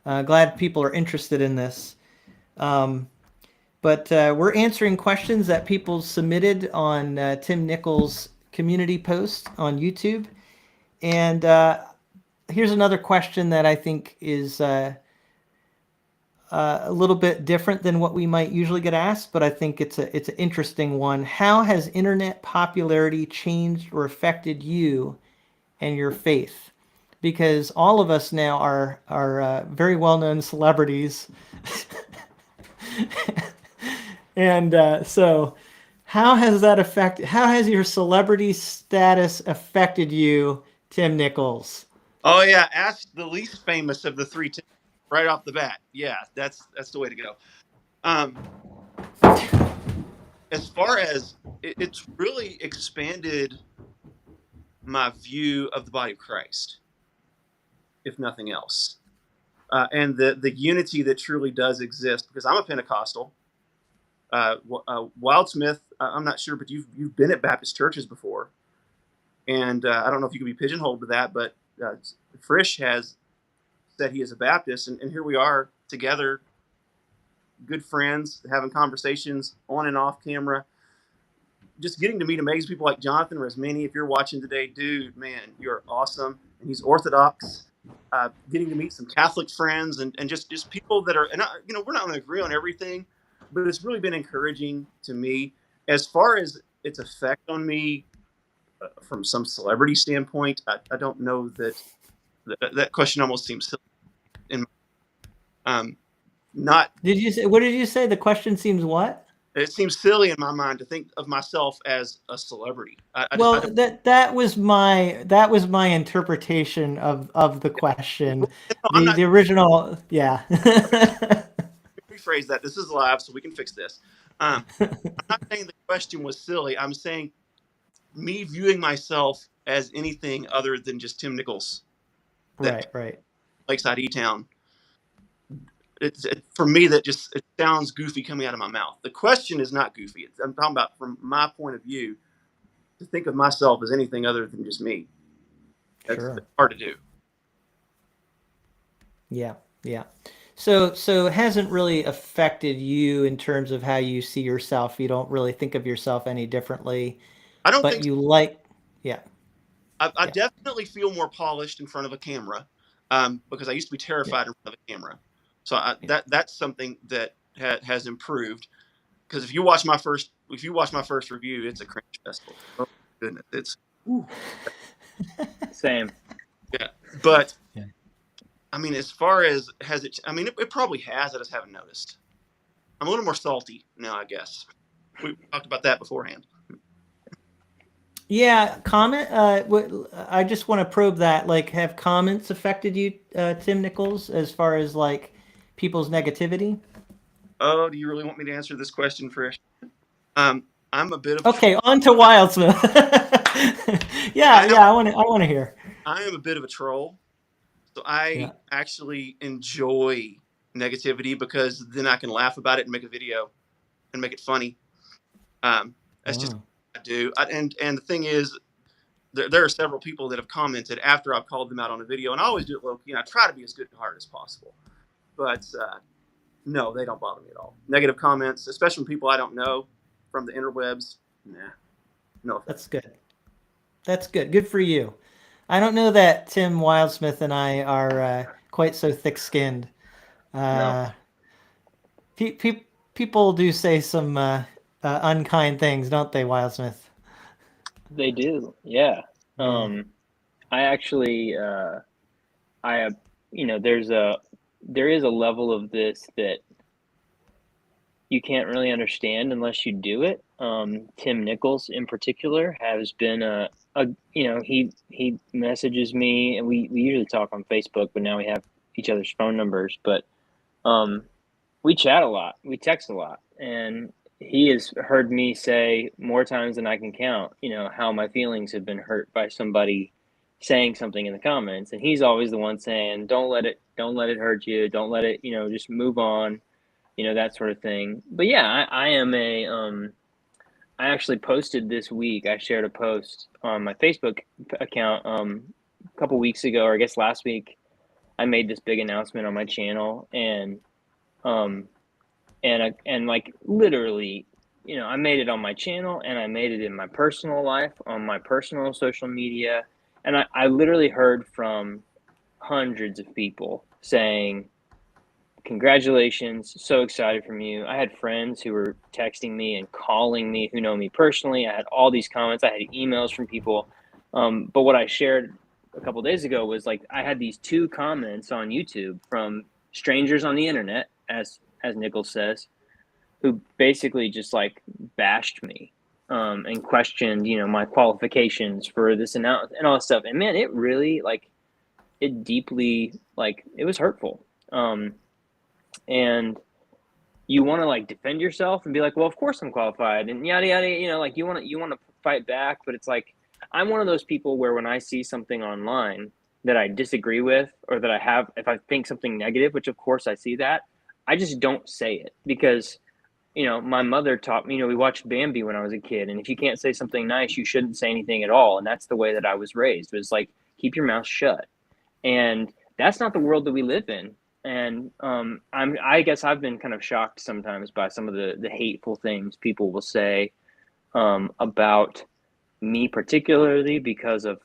Glad people are interested in this. But we're answering questions that people submitted on Tim Nichols' community post on YouTube. And here's another question that I think is a little bit different than what we might usually get asked, but I think it's an interesting one. How has internet popularity changed or affected you and your faith? Because all of us now are very well-known celebrities. And so how has your celebrity status affected you, Tim Nichols? Oh yeah, ask the least famous of the three Tim right off the bat. Yeah, that's the way to go. As far as it's really expanded my view of the body of Christ, if nothing else, and the unity that truly does exist. Because I'm a Pentecostal, Wildsmith, I'm not sure, but you've been at Baptist churches before, and I don't know if you could be pigeonholed to that, but Frisch has said he is a Baptist, and here we are together, good friends, having conversations on and off camera, just getting to meet amazing people like Jonathan Resmini. If you're watching today, dude, man, you're awesome, and he's Orthodox. Getting to meet some Catholic friends and just people that are, and we're not going to agree on everything, but it's really been encouraging to me. As far as its effect on me from some celebrity standpoint, I don't know that question almost seems silly. Not. Did you say? What did you say? The question seems what? It seems silly in my mind to think of myself as a celebrity. Well, that was my interpretation of the question. The original, yeah. Rephrase that. This is live, so we can fix this. I'm not saying the question was silly. I'm saying me viewing myself as anything other than just Tim Nichols. Right. Lakeside E-Town. For me, it sounds goofy coming out of my mouth. The question is not goofy. I'm talking about from my point of view, to think of myself as anything other than just me. That's hard to do. Yeah. So it hasn't really affected you in terms of how you see yourself. You don't really think of yourself any differently. I don't but think you so. like, yeah. I definitely feel more polished in front of a camera because I used to be terrified in front of a camera. So that's something that has improved. Because if you watch my first review, it's a cringe festival. Oh goodness, it's same. Yeah, but I mean, as far as it probably has. I just haven't noticed. I'm a little more salty now, I guess. We talked about that beforehand. Yeah, comment. I just want to probe that. Like, have comments affected you, Tim Nichols, as far as like people's negativity? Oh, do you really want me to answer this question, Frisch? I'm a bit of okay. On to Wildsmith. I want to hear. I am a bit of a troll, so I actually enjoy negativity because then I can laugh about it and make a video and make it funny. That's just what I do. And the thing is, there are several people that have commented after I've called them out on a video, and I always do it low key. And I try to be as good and hard as possible, but no, they don't bother me at all. Negative comments, especially from people I don't know from the interwebs. Nah, no. That's good. That's good. Good for you. I don't know that Tim Wildsmith and I are quite so thick-skinned. No. People do say some unkind things, don't they, Wildsmith? They do, yeah. I actually, there is a level of this that you can't really understand unless you do it. Tim Nichols, in particular, has been he messages me, and we usually talk on Facebook, but now we have each other's phone numbers. But we chat a lot, we text a lot, and he has heard me say more times than I can count, how my feelings have been hurt by somebody saying something in the comments. And he's always the one saying, don't let it hurt you. Don't let it, just move on, that sort of thing. But yeah, I am I actually posted this week. I shared a post on my Facebook account a couple weeks ago, or I guess last week. I made this big announcement on my channel, and like literally, I made it on my channel, and I made it in my personal life, on my personal social media, and I literally heard from hundreds of people saying, congratulations, so excited from you. I had friends who were texting me and calling me who know me personally. I had all these comments. I had emails from people. But what I shared a couple days ago was like I had these 2 comments on YouTube from strangers on the internet, as Nichols says, who basically just like bashed me and questioned, my qualifications for this and all that stuff. And man, it really it deeply it was hurtful. And you want to defend yourself and be like, well, of course I'm qualified and yada yada, you want to fight back, but it's like I'm one of those people where when I see something online that I disagree with, or that if I think something negative, which of course I see that, I just don't say it, because my mother taught me, we watched Bambi when I was a kid. And if you can't say something nice, you shouldn't say anything at all. And that's the way that I was raised. It was like, keep your mouth shut. And that's not the world that we live in. And I guess I've been kind of shocked sometimes by some of the hateful things people will say about me, particularly because of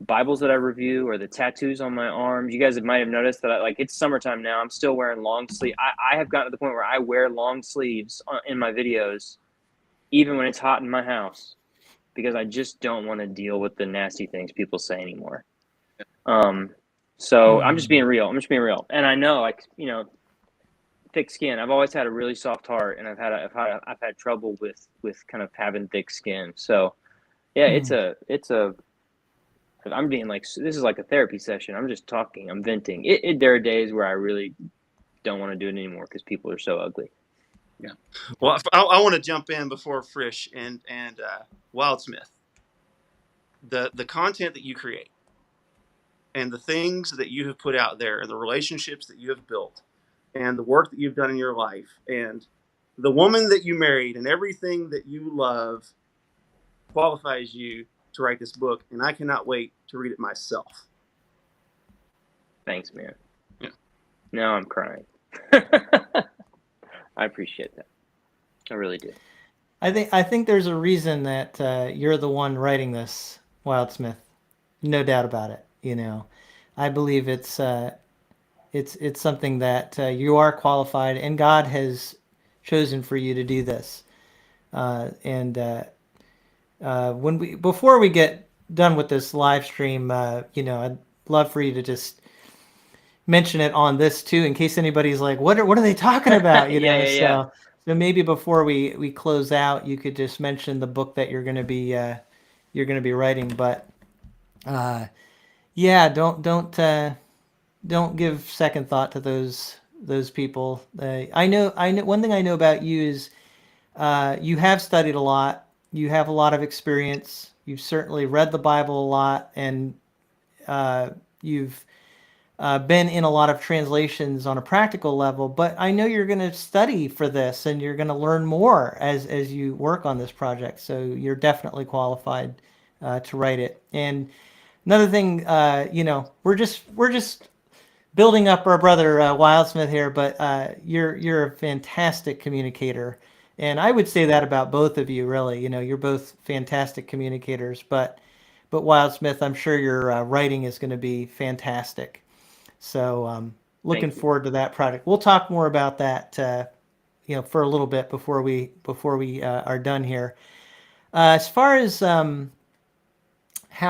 Bibles that I review or the tattoos on my arms. You guys might have noticed that it's summertime now. I'm still wearing long sleeve. I have gotten to the point where I wear long sleeves in my videos, even when it's hot in my house, because I just don't want to deal with the nasty things people say anymore. So I'm just being real. And I know, thick skin. I've always had a really soft heart, and I've had trouble with kind of having thick skin. So yeah, I'm being this is like a therapy session. I'm just talking. I'm venting. There are days where I really don't want to do it anymore because people are so ugly. Yeah. Well, I want to jump in before Frisch and Wildsmith. The content that you create and the things that you have put out there and the relationships that you have built and the work that you've done in your life and the woman that you married and everything that you love qualifies you to write this book, and I cannot wait to read it myself. Thanks, man. Yeah. Now I'm crying. I appreciate that. I really do. I think there's a reason that you're the one writing this, Wildsmith. No doubt about it. I believe it's something that you are qualified, and God has chosen for you to do this. Before we get done with this live stream, I'd love for you to just mention it on this too, in case anybody's like, what are they talking about? Yeah. So maybe before we close out, you could just mention the book that you're going to be writing. But don't give second thought to those people. I know one thing I know about you is you have studied a lot. You have a lot of experience. You've certainly read the Bible a lot, and you've been in a lot of translations on a practical level. But I know you're going to study for this, and you're going to learn more as you work on this project. So you're definitely qualified to write it. And another thing, we're just building up our brother Wildsmith here, but you're a fantastic communicator. And I would say that about both of you, really. You're both fantastic communicators. But Wildsmith, I'm sure your writing is going to be fantastic. So looking forward to that project. We'll talk more about that, for a little bit before we are done here. As far as how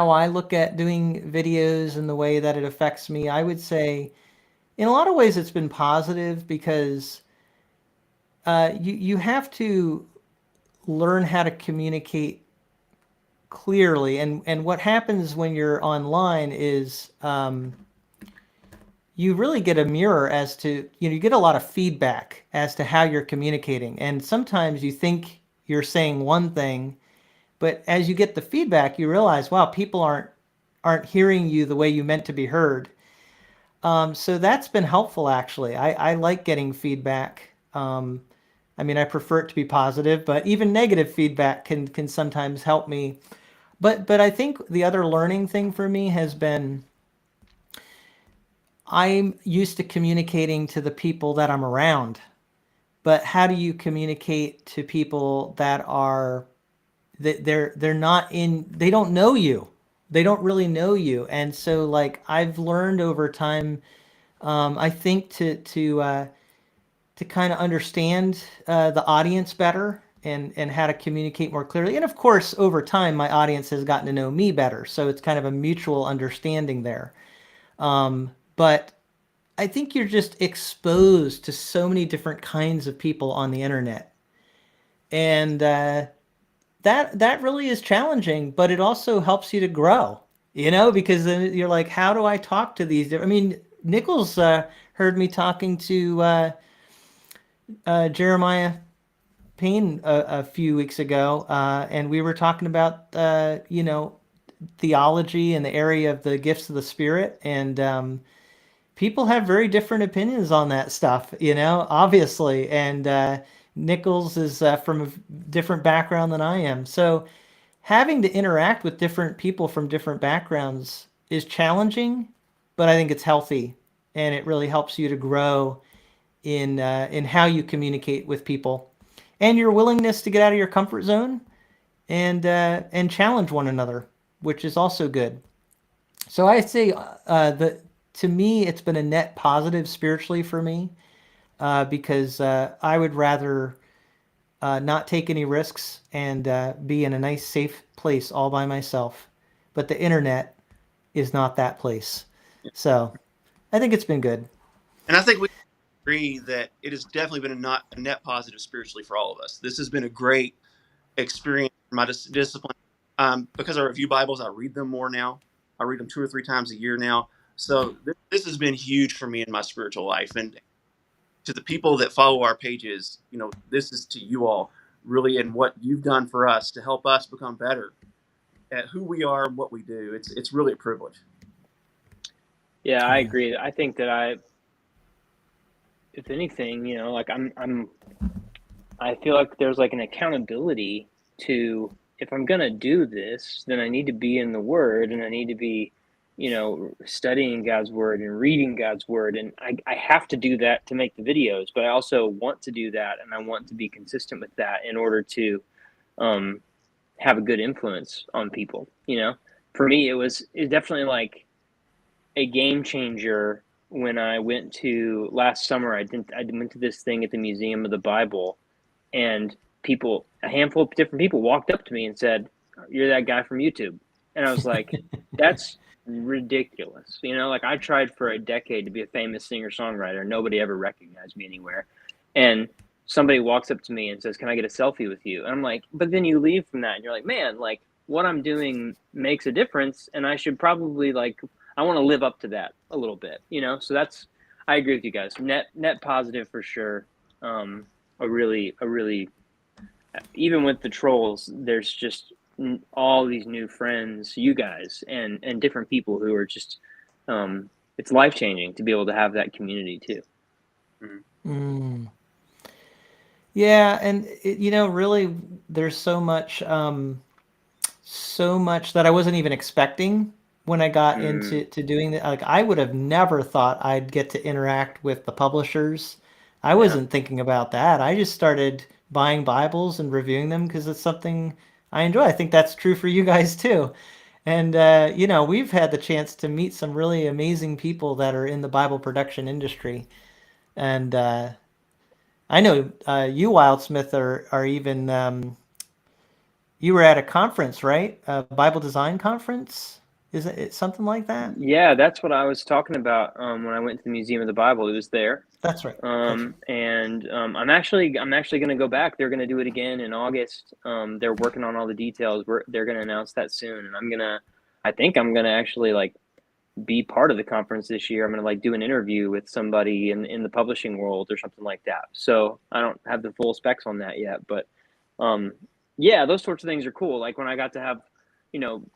I look at doing videos and the way that it affects me, I would say, in a lot of ways, it's been positive because. You have to learn how to communicate clearly, and what happens when you're online is you really get a mirror as to you get a lot of feedback as to how you're communicating, and sometimes you think you're saying one thing, but as you get the feedback, you realize, wow, people aren't hearing you the way you meant to be heard. So that's been helpful, actually. I like getting feedback. I prefer it to be positive, but even negative feedback can sometimes help me. But I think the other learning thing for me has been I'm used to communicating to the people that I'm around. But how do you communicate to people that they're not in, they don't know you. They don't really know you. And so I've learned over time, I think to kind of understand the audience better and how to communicate more clearly. And of course, over time, my audience has gotten to know me better. So it's kind of a mutual understanding there. But I think you're just exposed to so many different kinds of people on the internet. And that really is challenging, but it also helps you to grow, because then you're like, how do I talk to these? Nichols heard me talking to Jeremiah Payne a few weeks ago, and we were talking about theology and the area of the gifts of the Spirit, and people have very different opinions on that stuff, obviously, and Nichols is from a different background than I am. So having to interact with different people from different backgrounds is challenging, but I think it's healthy, and it really helps you to grow in how you communicate with people, and your willingness to get out of your comfort zone and challenge one another, which is also good. So I say that to me, it's been a net positive spiritually for me because I would rather not take any risks and be in a nice, safe place all by myself. But the internet is not that place. So I think it's been good. And I think we agree that it has definitely been a net positive spiritually for all of us. This has been a great experience for my discipline. Because I review Bibles, I read them more now. I read them 2 or 3 times a year now. So this has been huge for me in my spiritual life. And to the people that follow our pages, this is to you all really, and what you've done for us to help us become better at who we are and what we do. It's really a privilege. Yeah, I agree. I think that if anything, like I feel like there's like an accountability to, if I'm going to do this, then I need to be in the Word, and I need to be, studying God's Word and reading God's Word. And I have to do that to make the videos, but I also want to do that, and I want to be consistent with that in order to have a good influence on people. For me, it's definitely like a game changer when I went to last summer. I went to this thing at the Museum of the Bible, and a handful of different people walked up to me and said, "You're that guy from YouTube." And I was like, that's ridiculous. Like I tried for a decade to be a famous singer-songwriter. Nobody ever recognized me anywhere. And somebody walks up to me and says, "Can I get a selfie with you?" And I'm like, but then you leave from that and you're like, man, like what I'm doing makes a difference. And I should probably I want to live up to that a little bit, So I agree with you guys. Net positive for sure. A really, even with the trolls, there's just all these new friends, you guys, and different people who are just, it's life changing to be able to have that community too. Mm. Yeah, and really, there's so much that I wasn't even expecting when I got into doing that. Like I would have never thought I'd get to interact with the publishers. I wasn't thinking about that. I just started buying Bibles and reviewing them because it's something I enjoy. I think that's true for you guys too. And we've had the chance to meet some really amazing people that are in the Bible production industry. And I know you, Wildsmith, are even you were at a conference, right? A Bible design conference? Is it something like that? Yeah, that's what I was talking about when I went to the Museum of the Bible. It was there. That's right. That's right. And I'm actually going to go back. They're going to do it again in August. They're working on all the details. They're going to announce that soon, and I think I'm gonna actually be part of the conference this year. I'm gonna do an interview with somebody in the publishing world or something like that. So I don't have the full specs on that yet, but yeah, those sorts of things are cool. Like when I got to have,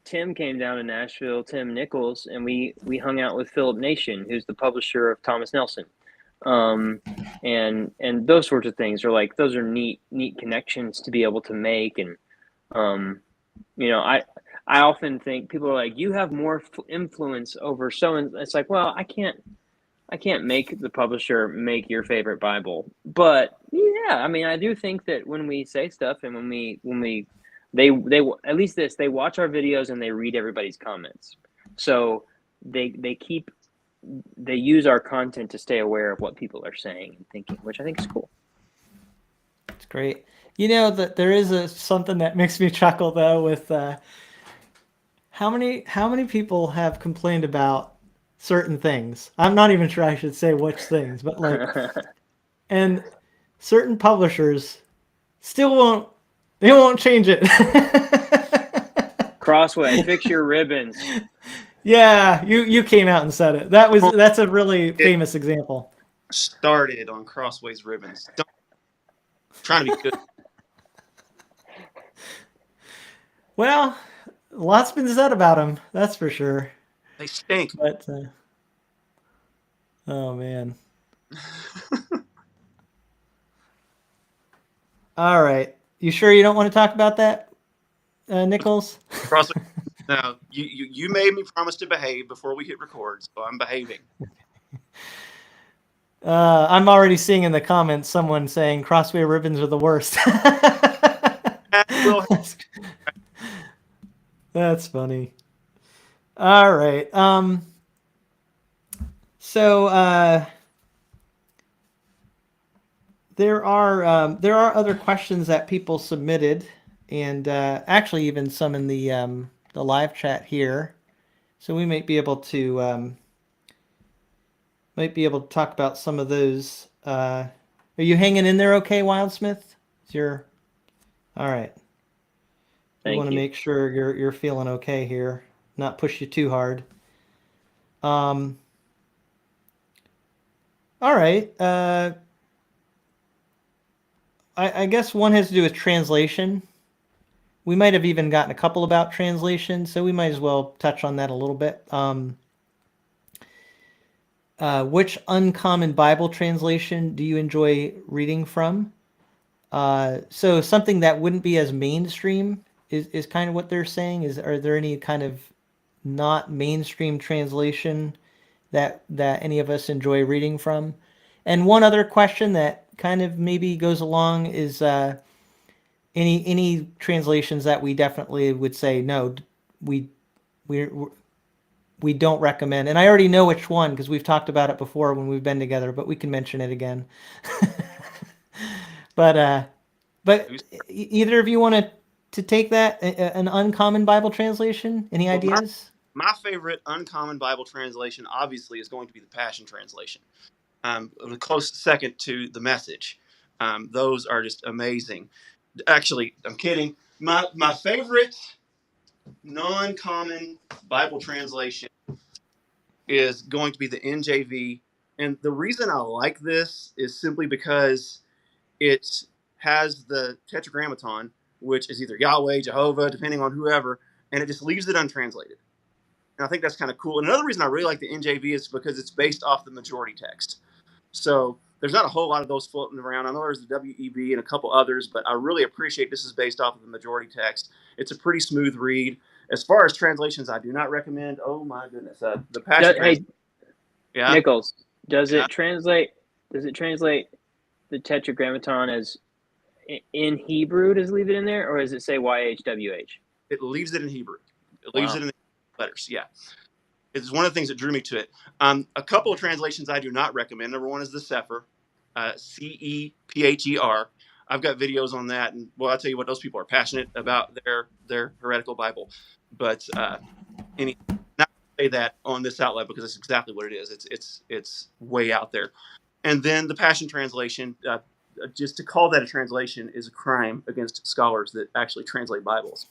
Tim came down to Nashville, Tim Nichols, and we hung out with Philip Nation, who's the publisher of Thomas Nelson. And those sorts of things are those are neat connections to be able to make. And I often think people are like, you have more influence over so, and it's like, well, I can't make the publisher make your favorite Bible, but yeah, I mean, I do think that when we say stuff and they at least they watch our videos and they read everybody's comments, so they use our content to stay aware of what people are saying and thinking, which I think is cool. It's great. That there is something that makes me chuckle though with how many people have complained about certain things. I'm not even sure I should say which things, but and certain publishers still won't change it. Crossway, fix your ribbons. Yeah, you came out and said it. That's a really famous example. Started on Crossway's ribbons. Trying to be good. Well, lots been said about them, that's for sure. They stink. But oh man. All right. You sure you don't want to talk about that, Nichols? Cross. Now, you made me promise to behave before we hit record, so I'm behaving. I'm already seeing in the comments someone saying Crossway ribbons are the worst. Well, That's funny. All right. So there are other questions that people submitted, and actually even some in the live chat here. So we might be able to talk about some of those. Are you hanging in there, okay, Wildsmith? Is your all right? We Thank want to you. make sure you're feeling okay here, not push you too hard. All right. I guess one has to do with translation. We might have even gotten a couple about translation, so we might as well touch on that a little bit. Which uncommon Bible translation do you enjoy reading from? So something that wouldn't be as mainstream is kind of what they're saying. Are there any kind of not mainstream translation that any of us enjoy reading from? And one other question that kind of maybe goes along is any translations that we definitely would say no, we we we don't recommend. And I already know which one because we've talked about it before when we've been together, but we can mention it again. But either of you want to take that an uncommon Bible translation? Any well, ideas? my favorite uncommon Bible translation, obviously, is going to be the Passion Translation. A close second to the Message. Those are just amazing. Actually, I'm kidding. My favorite non-common Bible translation is going to be the NJV, and the reason I like this is simply because it has the Tetragrammaton, which is either Yahweh, Jehovah, depending on whoever, and it just leaves it untranslated. And I think that's kind of cool. And another reason I really like the NJV is because it's based off the majority text. So there's not a whole lot of those floating around. I know there's the WEB and a couple others, but I really appreciate this is based off of the majority text. It's a pretty smooth read. As far as translations, I do not recommend. Oh my goodness, the Passion. Hey, Yeah, Nichols, does yeah. it translate? Does it translate the Tetragrammaton as in Hebrew? Does it leave it in there, or does it say YHWH? It leaves it in Hebrew. It leaves Wow. it in letters. Yeah, it's one of the things that drew me to it. A couple of translations I do not recommend. Number one is the Sefer, CEPHER. I've got videos on that, and well, I'll tell you what, those people are passionate about their heretical Bible. But not say that on this outlet because it's exactly what it is. It's way out there. And then the Passion Translation. Just to call that a translation is a crime against scholars that actually translate Bibles.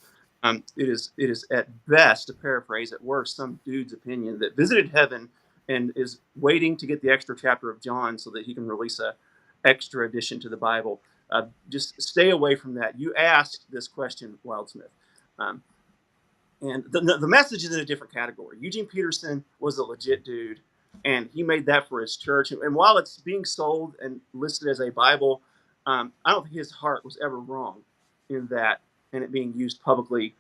It is at best a paraphrase, at worst some dude's opinion that visited heaven and is waiting to get the extra chapter of John so that he can release a extra addition to the Bible. Just stay away from that. You asked this question, Wildsmith. And the Message is in a different category. Eugene Peterson was a legit dude, and he made that for his church. And while it's being sold and listed as a Bible, I don't think his heart was ever wrong in that, and it being used publicly.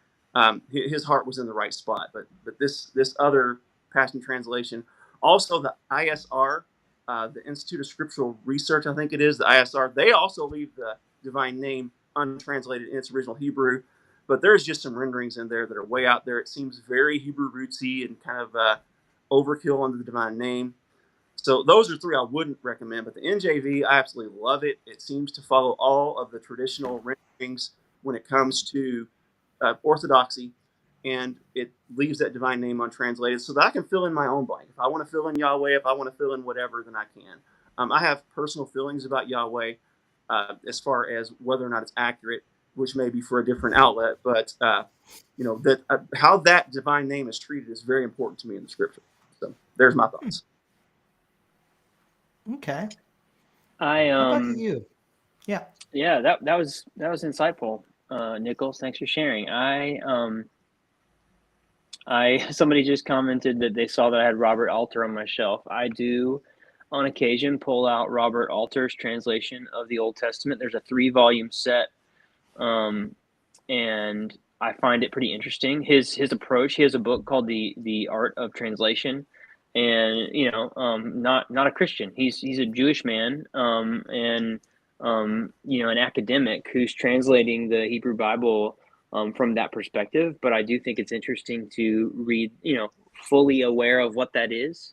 His heart was in the right spot. But this other Passion Translation, also the ISR, the Institute of Scriptural Research, I think it is, the ISR, they also leave the divine name untranslated in its original Hebrew. But there's just some renderings in there that are way out there. It seems very Hebrew rootsy and kind of overkill on the divine name. So those are three I wouldn't recommend. But the NJV, I absolutely love it. It seems to follow all of the traditional renderings when it comes to orthodoxy, and it leaves that divine name untranslated so that I can fill in my own blank. If I want to fill in Yahweh, if I want to fill in whatever, then I can. I have personal feelings about Yahweh as far as whether or not it's accurate, which may be for a different outlet, but how that divine name is treated is very important to me in the scripture. So there's my thoughts. Okay. How about you? Yeah. Yeah, that was insightful, Nichols. Thanks for sharing. Somebody just commented that they saw that I had Robert Alter on my shelf. I do. on occasion pull out Robert Alter's translation of the Old Testament. There's a 3-volume set, and I find it pretty interesting. His approach. He has a book called the Art of Translation, and not a Christian. He's a Jewish man, and an academic who's translating the Hebrew Bible from that perspective. But I do think it's interesting to read, fully aware of what that is,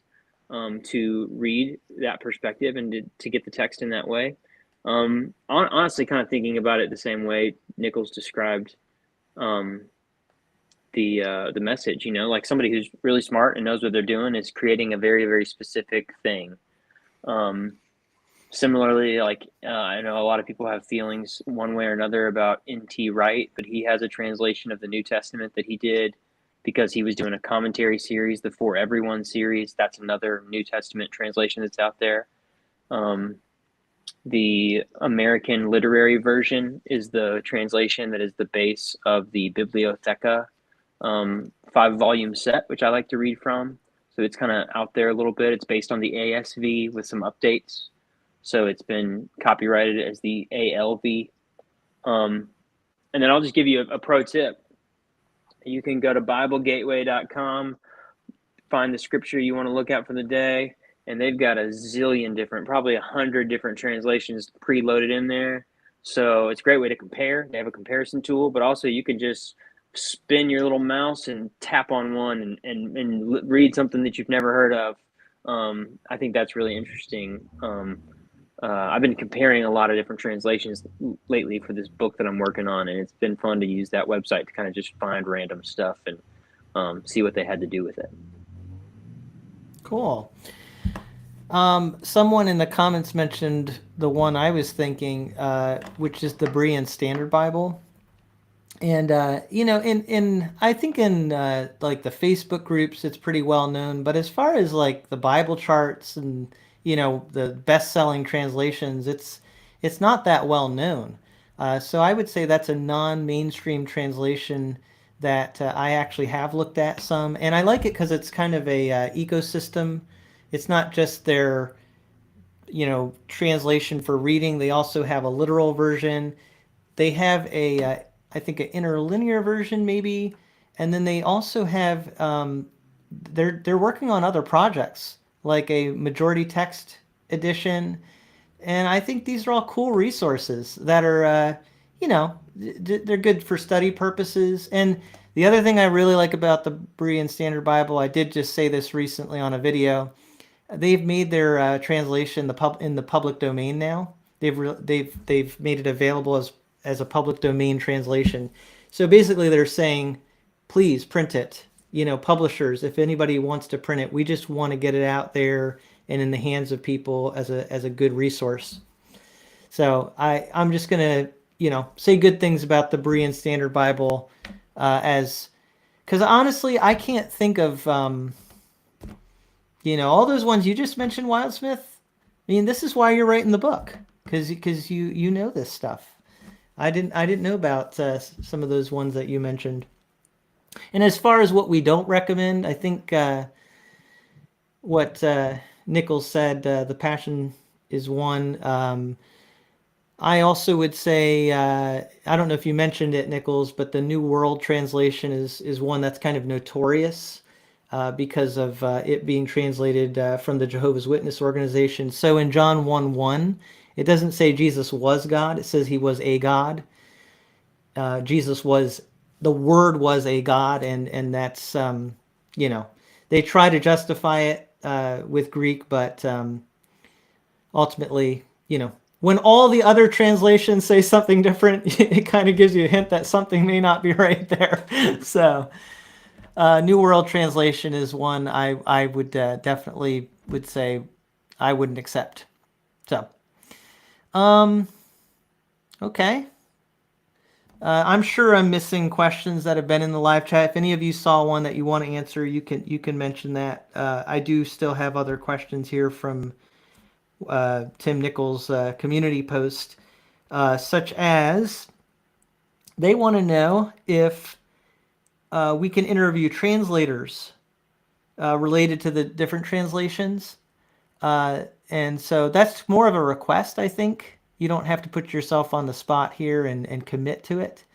to read that perspective and to get the text in that way. Honestly, kind of thinking about it the same way Nichols described the message. Like somebody who's really smart and knows what they're doing is creating a very, very specific thing. Similarly, like I know a lot of people have feelings one way or another about N.T. Wright, but he has a translation of the New Testament that he did because he was doing a commentary series, the For Everyone series. That's another New Testament translation that's out there. The American Literary Version is the translation that is the base of the Bibliotheca 5-volume set, which I like to read from. So it's kind of out there a little bit. It's based on the ASV with some updates. So it's been copyrighted as the ALV. And then I'll just give you a pro tip. You can go to BibleGateway.com, find the scripture you want to look at for the day, and they've got a zillion different, probably 100 different translations preloaded in there. So it's a great way to compare. They have a comparison tool, but also you can just spin your little mouse and tap on one and read something that you've never heard of. I think that's really interesting. I've been comparing a lot of different translations lately for this book that I'm working on, and it's been fun to use that website to kind of just find random stuff and see what they had to do with it. Cool. Someone in the comments mentioned the one I was thinking, which is the Berean Standard Bible. And, I think in like the Facebook groups, it's pretty well known. But as far as like the Bible charts and, the best-selling translations, it's not that well known. So I would say that's a non-mainstream translation that I actually have looked at some. And I like it because it's kind of a ecosystem. It's not just their, translation for reading. They also have a literal version. They have I think, an interlinear version maybe, and then they also have they're working on other projects like a majority text edition, and I think these are all cool resources that are they're good for study purposes. And the other thing I really like about the Berean Standard Bible, I did just say this recently on a video, they've made their translation in the public domain now. They've made it available as a public domain translation. So basically they're saying, please print it. Publishers, if anybody wants to print it, we just want to get it out there and in the hands of people as a good resource. So I'm just going to, say good things about the Berean Standard Bible because honestly, I can't think of, all those ones you just mentioned, Wildsmith. I mean, this is why you're writing the book, because you know this stuff. I didn't know about some of those ones that you mentioned. And as far as what we don't recommend, I think what Nichols said, the Passion is one. I also would say, I don't know if you mentioned it, Nichols, but the New World Translation is one that's kind of notorious because of it being translated from the Jehovah's Witness organization. So in John 1:1, it doesn't say Jesus was God. It says he was a God. The Word was a God, and that's, they try to justify it with Greek, but ultimately, when all the other translations say something different, it kind of gives you a hint that something may not be right there. So New World Translation is one I would definitely would say I wouldn't accept. So, okay. I'm sure I'm missing questions that have been in the live chat. If any of you saw one that you want to answer, you can mention that. I do still have other questions here from Tim Nichols' community post, such as they want to know if we can interview translators related to the different translations. And so that's more of a request, I think. You don't have to put yourself on the spot here and commit to it.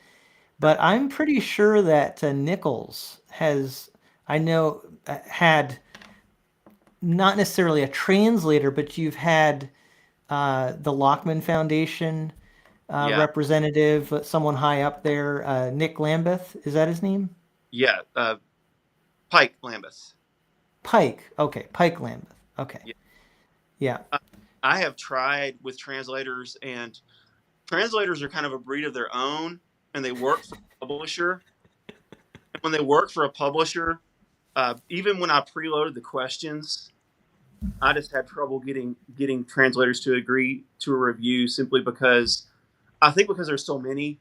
But I'm pretty sure that Nichols has, I know, had not necessarily a translator, but you've had the Lockman Foundation Yeah. representative, someone high up there, Nick Lambeth. Is that his name? Yeah. Pike Lambeth. Pike. Okay, Pike Lambeth. Okay. Yeah. Yeah. I have tried with translators, and translators are kind of a breed of their own, and they work for a publisher. And when they work for a publisher, even when I preloaded the questions, I just had trouble getting translators to agree to a review, simply because I think because there's so many,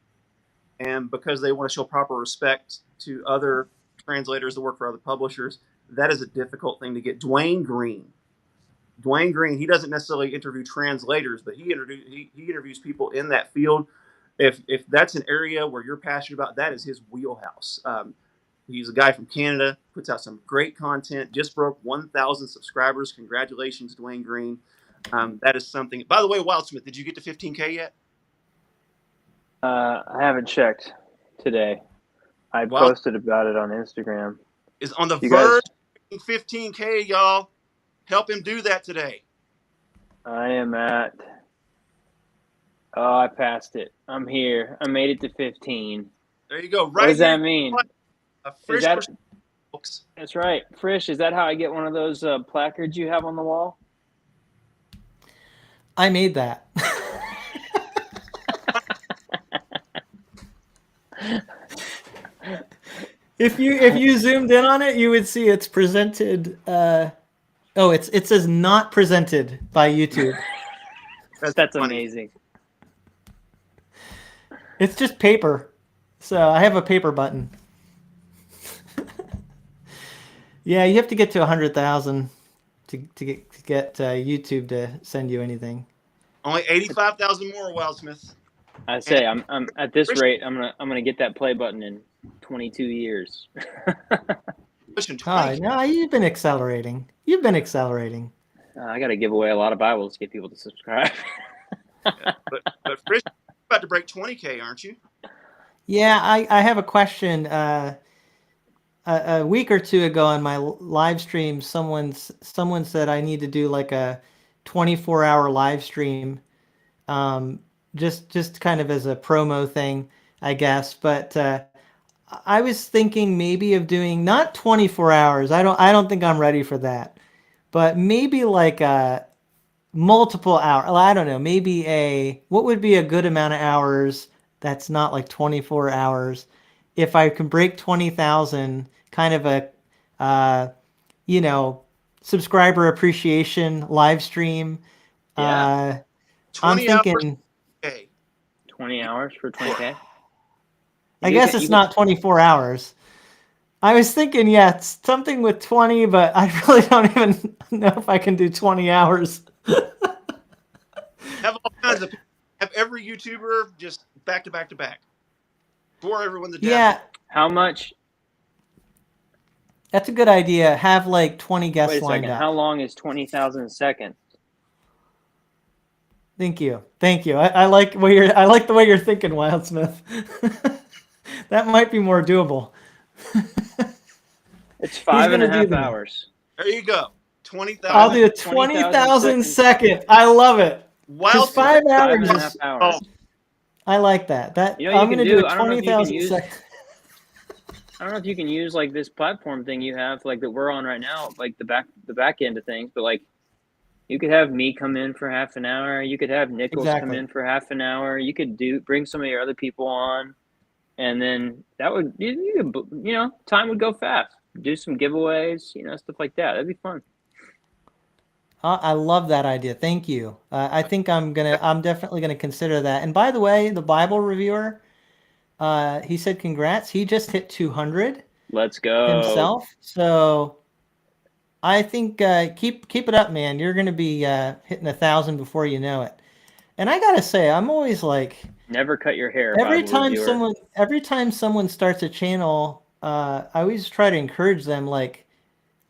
and because they want to show proper respect to other translators that work for other publishers. That is a difficult thing to get. Dwayne Green, he doesn't necessarily interview translators, but he interviews people in that field. If that's an area where you're passionate about, that is his wheelhouse. He's a guy from Canada, puts out some great content, just broke 1,000 subscribers. Congratulations, Dwayne Green. That is something. By the way, Wildsmith, did you get to 15K yet? I haven't checked today. I posted about it on Instagram. Is on the verge of 15K, y'all. Help him do that today. I am at. Oh, I passed it. I'm here. I made it to 15. There you go. Right. What does that mean? That's right. Frisch, is that how I get one of those placards you have on the wall? I made that. If you zoomed in on it, you would see it's presented. It says not presented by YouTube. That's amazing. It's just paper, so I have a paper button. Yeah, you have to get to 100,000 to get YouTube to send you anything. Only 85,000 more, Wildsmith. I say I'm at this rate. I'm gonna get that play button in 22 years. No, you've been accelerating. I got to give away a lot of Bibles to get people to subscribe. Yeah, but Frisch, you're about to break 20K, aren't you? Yeah, I have a question. A week or two ago on my live stream, someone said I need to do like a 24-hour live stream, just kind of as a promo thing, I guess. But I was thinking maybe of doing not 24 hours. I don't think I'm ready for that, but maybe like a multiple hour. I don't know. Maybe what would be a good amount of hours that's not like 24 hours. If I can break 20,000, kind of a, subscriber appreciation live stream. Yeah. I'm thinking 20 hours for 20K. I guess it's not 24 hours. I was thinking, it's something with 20, but I really don't even know if I can do 20 hours. Have all kinds of people. Have every YouTuber just back to back to back. For everyone to Yeah. How much? That's a good idea. Have like 20 guests lined up. How long is 20,000 seconds? Thank you. I like the way you're thinking, Wildsmith. That might be more doable. It's 5.5 hours. There you go. 20,000. I'll do a 20,000 second. I love it. Just 5 hours. 5.5 hours. I like that. I'm going to do a 20,000 second. I don't know if you can use like this platform thing you have, like that we're on right now, like the back end of things, but like you could have me come in for half an hour. You could have Nichols come in for half an hour. You could bring some of your other people on, and then that would time would go fast. Do some giveaways, stuff like that. That'd be fun. I love that idea. Thank you. I think I'm definitely gonna consider that. And by the way, the Bible reviewer, he said congrats. He just hit 200. Let's go himself. So I think keep it up, man. You're gonna be hitting 1,000 before you know it. And I gotta say, I'm always like, never cut your hair. Every time someone starts a channel, I always try to encourage them, like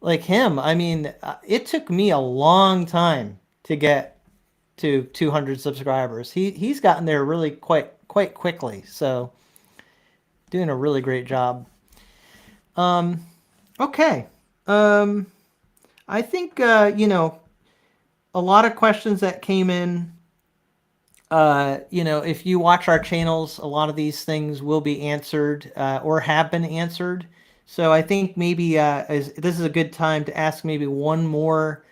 like him. I mean, it took me a long time to get to 200 subscribers. He's gotten there really quite quickly. So doing a really great job. Okay. I think a lot of questions that came in. If you watch our channels, a lot of these things will be answered or have been answered. So I think maybe this is a good time to ask maybe one more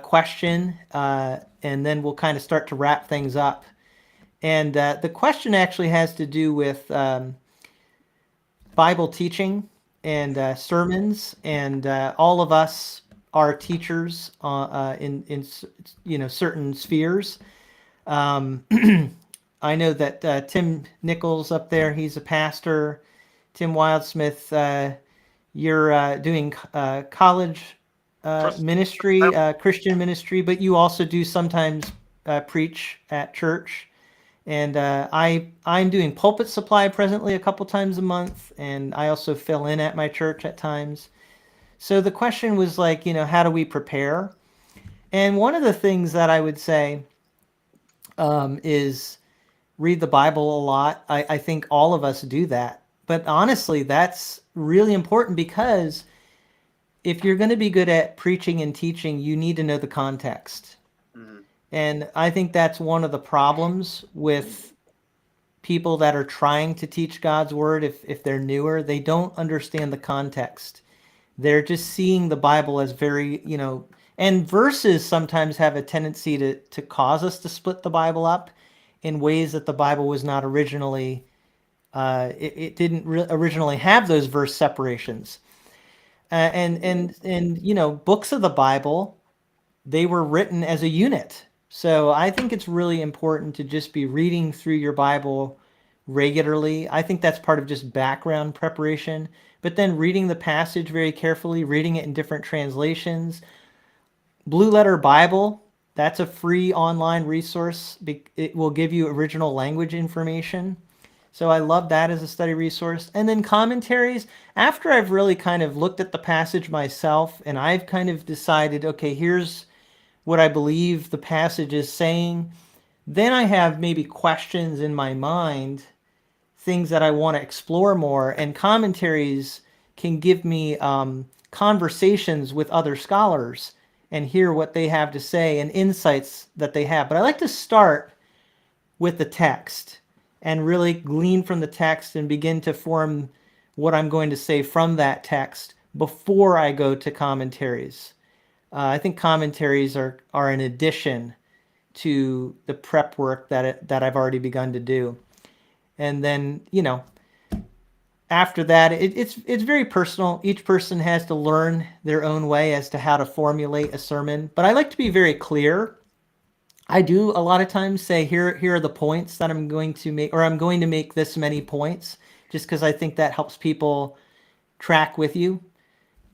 question, and then we'll kind of start to wrap things up. And the question actually has to do with Bible teaching and sermons, and all of us are teachers in certain spheres. I know that Tim Nichols up there, he's a pastor. Tim Wildsmith, you're doing college ministry, Christian ministry, but you also do sometimes preach at church. And I'm doing pulpit supply presently a couple times a month, and I also fill in at my church at times. So the question was like, how do we prepare? And one of the things that I would say is read the Bible a lot. I think all of us do that. But honestly, that's really important because if you're going to be good at preaching and teaching, you need to know the context. Mm-hmm. And I think that's one of the problems with people that are trying to teach God's word. If they're newer, they don't understand the context. They're just seeing the Bible as very, and verses sometimes have a tendency to cause us to split the Bible up in ways that the Bible was not originally, it didn't originally have those verse separations. And books of the Bible, they were written as a unit. So I think it's really important to just be reading through your Bible regularly. I think that's part of just background preparation. But then reading the passage very carefully, reading it in different translations. Blue Letter Bible, that's a free online resource. It will give you original language information. So I love that as a study resource. And then commentaries, after I've really kind of looked at the passage myself and I've kind of decided, okay, here's what I believe the passage is saying, then I have maybe questions in my mind, things that I want to explore more, and commentaries can give me conversations with other scholars and hear what they have to say and insights that they have. But I like to start with the text and really glean from the text and begin to form what I'm going to say from that text before I go to commentaries. I think commentaries are an addition to the prep work that I've already begun to do. And then, after that, it's very personal. Each person has to learn their own way as to how to formulate a sermon. But I like to be very clear. I do a lot of times say, here are the points that I'm going to make, or I'm going to make this many points, just because I think that helps people track with you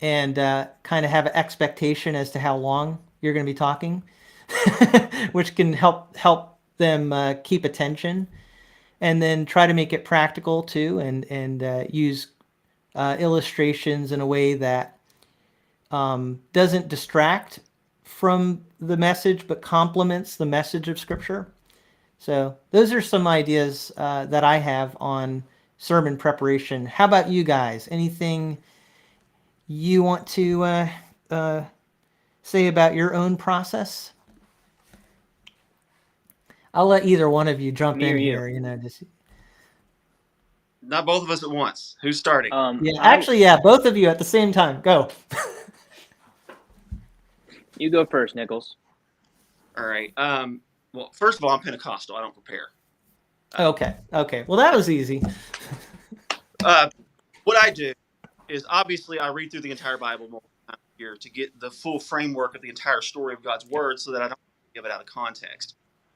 and kind of have an expectation as to how long you're going to be talking, which can help them keep attention. And then try to make it practical too, and use illustrations in a way that doesn't distract from the message, but complements the message of Scripture. So those are some ideas that I have on sermon preparation. How about you guys? Anything you want to say about your own process? I'll let either one of you jump in here. Just not both of us at once. Who's starting? Both of you at the same time. Go. You go first, Nichols. All right. Well, first of all, I'm Pentecostal. I don't prepare. Okay. Well, that was easy. What I do is obviously I read through the entire Bible multiple times a year to get the full framework of the entire story of God's Word, so that I don't give it out of context.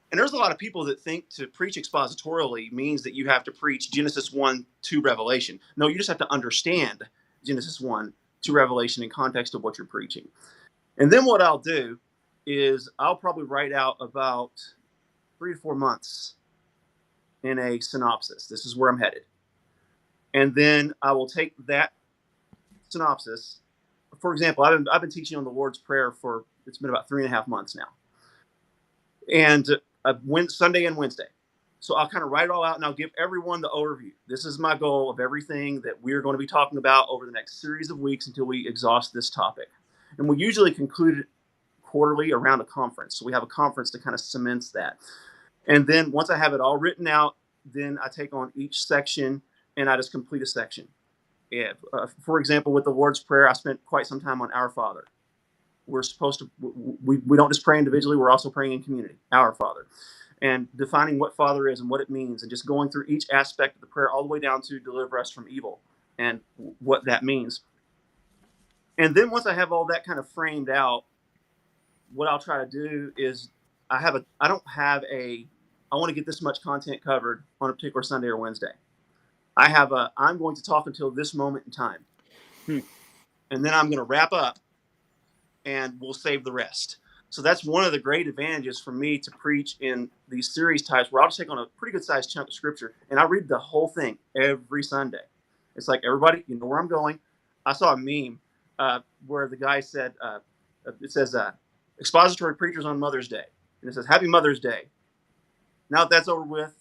And there's a lot of people that think to preach expositorily means that you have to preach Genesis 1 to Revelation. No, you just have to understand Genesis 1 to Revelation in context of what you're preaching. And then what I'll do is I'll probably write out about 3 to 4 months in a synopsis. This is where I'm headed. And then I will take that synopsis for example, I've been teaching on the Lord's Prayer it's been about 3.5 months now, and Sunday and Wednesday. So I'll kind of write it all out and I'll give everyone the overview. This is my goal of everything that we're going to be talking about over the next series of weeks until we exhaust this topic. And we usually conclude it quarterly around a conference. So we have a conference to kind of cements that. And then once I have it all written out, then I take on each section and I just complete a section. And, for example, with the Lord's Prayer, I spent quite some time on Our Father. We're supposed to, we don't just pray individually, we're also praying in community, Our Father. And defining what Father is and what it means, and just going through each aspect of the prayer all the way down to deliver us from evil and what that means. And then once I have all that kind of framed out, what I'll try to do is I want to get this much content covered on a particular Sunday or Wednesday. I'm going to talk until this moment in time. And then I'm going to wrap up and we'll save the rest. So that's one of the great advantages for me to preach in these series types where I'll just take on a pretty good sized chunk of scripture and I read the whole thing every Sunday. It's like, everybody, you know where I'm going. I saw a meme where the guy said, it says, expository preachers on Mother's Day. And it says, Happy Mother's Day. Now that that's over with,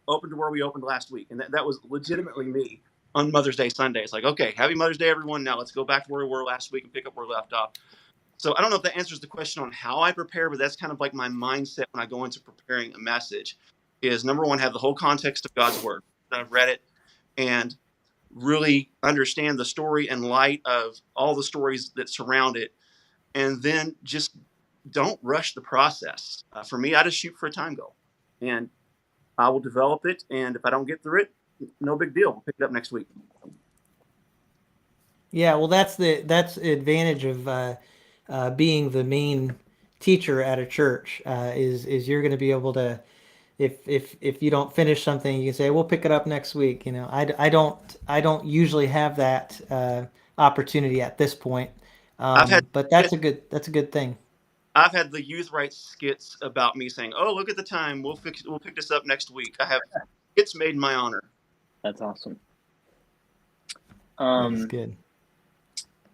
open to where we opened last week. And that was legitimately me on Mother's Day Sunday. It's like, okay, Happy Mother's Day, everyone. Now let's go back to where we were last week and pick up where we left off. So I don't know if that answers the question on how I prepare, but that's kind of like my mindset when I go into preparing a message is, number one, have the whole context of God's word. I've read it and really understand the story in light of all the stories that surround it. And then just don't rush the process. For me, I just shoot for a time goal and I will develop it. And if I don't get through it, no big deal. We'll pick it up next week. Yeah, well, that's the advantage of being the main teacher at a church. Is you're going to be able to, if you don't finish something, you can say we'll pick it up next week. You know, I don't usually have that opportunity at this point. But that's a good thing. I've had the youth rights skits about me saying, "Oh, look at the time. We'll pick this up next week." I have skits made in my honor. That's awesome. That's good.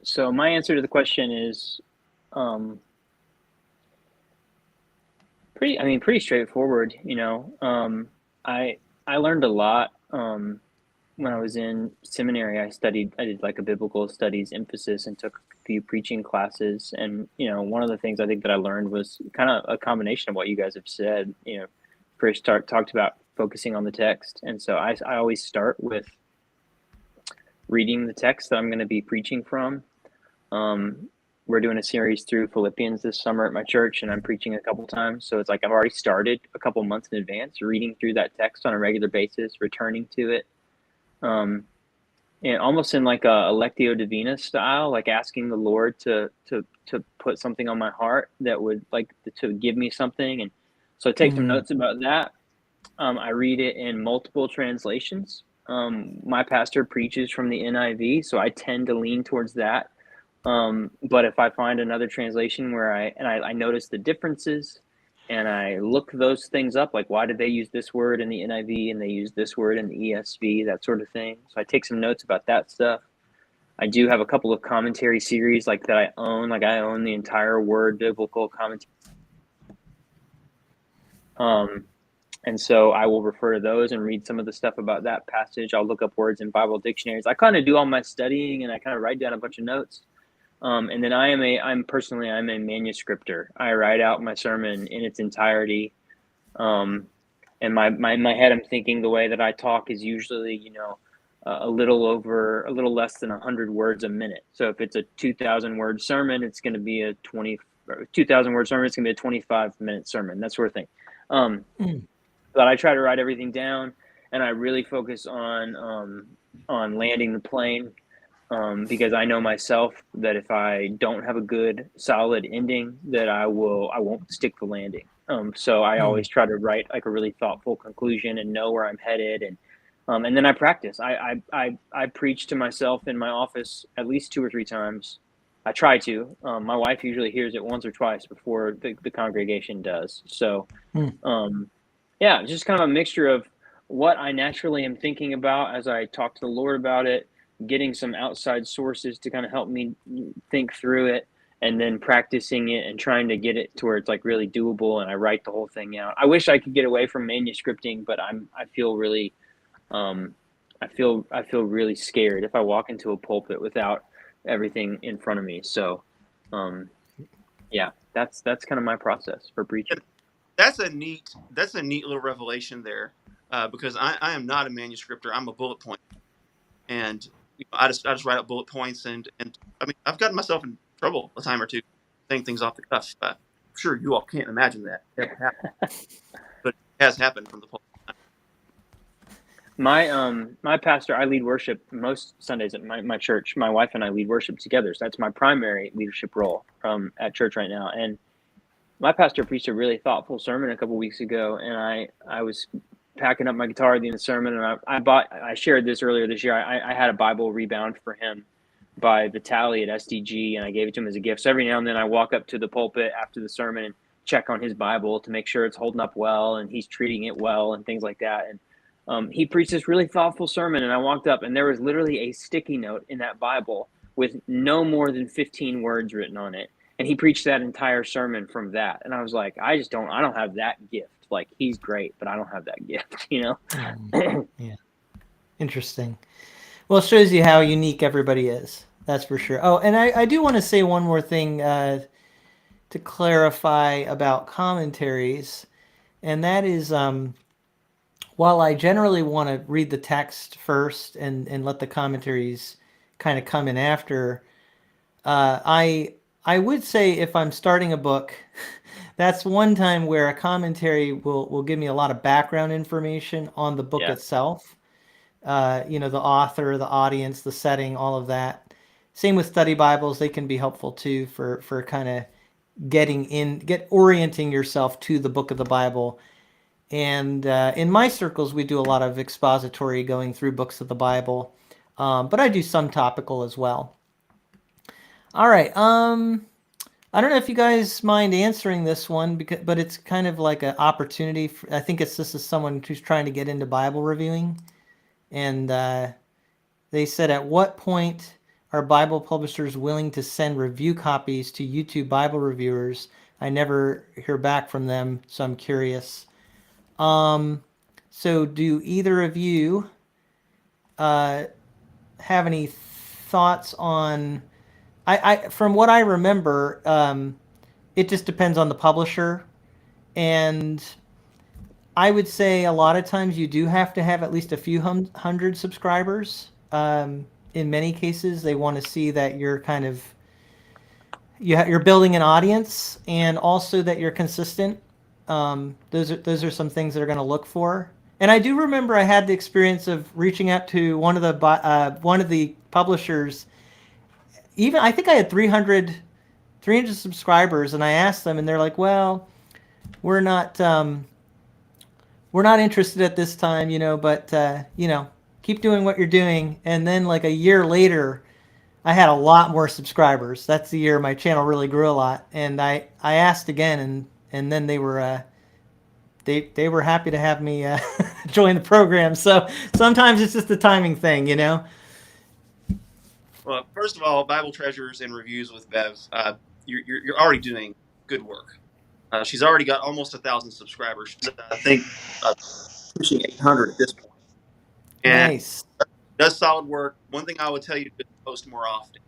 So my answer to the question is pretty straightforward. You know, I learned a lot when I was in seminary. I did like a biblical studies emphasis and took a few preaching classes. And, you know, one of the things I think that I learned was kind of a combination of what you guys have said. You know, Frisch talked about focusing on the text. And so I always start with reading the text that I'm going to be preaching from. We're doing a series through Philippians this summer at my church, and I'm preaching a couple times. So it's like I've already started a couple months in advance, reading through that text on a regular basis, returning to it. And almost in like a Lectio Divina style, like asking the Lord to put something on my heart that would like to give me something. And so I take some notes about that. I read it in multiple translations. My pastor preaches from the NIV, so I tend to lean towards that. But if I find another translation where I notice the differences and I look those things up, like why did they use this word in the NIV and they use this word in the ESV, that sort of thing. So I take some notes about that stuff. I do have a couple of commentary series like that I own. Like I own the entire Word Biblical Commentary. And so I will refer to those and read some of the stuff about that passage. I'll look up words in Bible dictionaries. I kind of do all my studying and I kind of write down a bunch of notes. And then I'm a manuscripter. I write out my sermon in its entirety. And my head, I'm thinking the way that I talk is usually, you know, a little less than 100 words a minute. So if it's a 2,000 word sermon, it's going to be a 2,000 word sermon. It's going to be a 25-minute sermon, that sort of thing. But I try to write everything down, and I really focus on landing the plane. Because I know myself that if I don't have a good solid ending, that I won't stick the landing. So I always try to write like a really thoughtful conclusion and know where I'm headed. And then I practice. I preach to myself in my office at least 2 or 3 times. I try to. My wife usually hears it once or twice before the congregation does. So, yeah, just kind of a mixture of what I naturally am thinking about as I talk to the Lord about it, getting some outside sources to kind of help me think through it, and then practicing it and trying to get it to where it's like really doable, and I write the whole thing out. I wish I could get away from manuscripting, but I feel really I feel really scared if I walk into a pulpit without everything in front of me. So yeah, that's kind of my process for preaching. That's a neat little revelation there, because I am not a manuscripter. I'm a bullet point, and I just write up bullet points, and I mean, I've gotten myself in trouble a time or two saying things off the cuff. I'm sure you all can't imagine that ever happened, but it has happened from the pulpit. My pastor, I lead worship most Sundays at my church. My wife and I lead worship together, so that's my primary leadership role at church right now. And my pastor preached a really thoughtful sermon a couple weeks ago, and I was packing up my guitar at the end of the sermon, and I shared this earlier this year. I had a Bible rebound for him by Vitali at SDG, and I gave it to him as a gift. So every now and then I walk up to the pulpit after the sermon and check on his Bible to make sure it's holding up well and he's treating it well and things like that. And he preached this really thoughtful sermon, and I walked up, and there was literally a sticky note in that Bible with no more than 15 words written on it. And he preached that entire sermon from that. And I was like, I don't have that gift. Like, he's great, but I don't have that gift, you know? Yeah. Interesting. Well, it shows you how unique everybody is. That's for sure. Oh, and I do want to say one more thing to clarify about commentaries. And that is, while I generally want to read the text first and let the commentaries kind of come in after, I would say if I'm starting a book, that's one time where a commentary will give me a lot of background information on the book itself. The author, the audience, the setting, all of that. Same with study Bibles. They can be helpful too for kind of orienting yourself to the book of the Bible. And in my circles, we do a lot of expository going through books of the Bible. But I do some topical as well. All right. I don't know if you guys mind answering this one, but it's kind of like an opportunity. I think this is someone who's trying to get into Bible reviewing. And they said, at what point are Bible publishers willing to send review copies to YouTube Bible reviewers? I never hear back from them, so I'm curious. So do either of you have any thoughts on... from what I remember, it just depends on the publisher. And I would say a lot of times you do have to have at least a few hundred subscribers. In many cases, they want to see that you're kind of you're building an audience, and also that you're consistent. Those are some things they're going to look for. And I do remember I had the experience of reaching out to one of the publishers. Even I think I had 300 subscribers, and I asked them, and they're like, "Well, we're not interested at this time, but keep doing what you're doing." And then like a year later, I had a lot more subscribers. That's the year my channel really grew a lot. And I asked again, and then they were they were happy to have me join the program. So sometimes it's just a timing thing, Well, first of all, Bible Treasures and Reviews with Bev, you're already doing good work. She's already got almost 1,000 subscribers. She's, I think, pushing 800 at this point. And Nice. does solid work. One thing I would tell you is post more often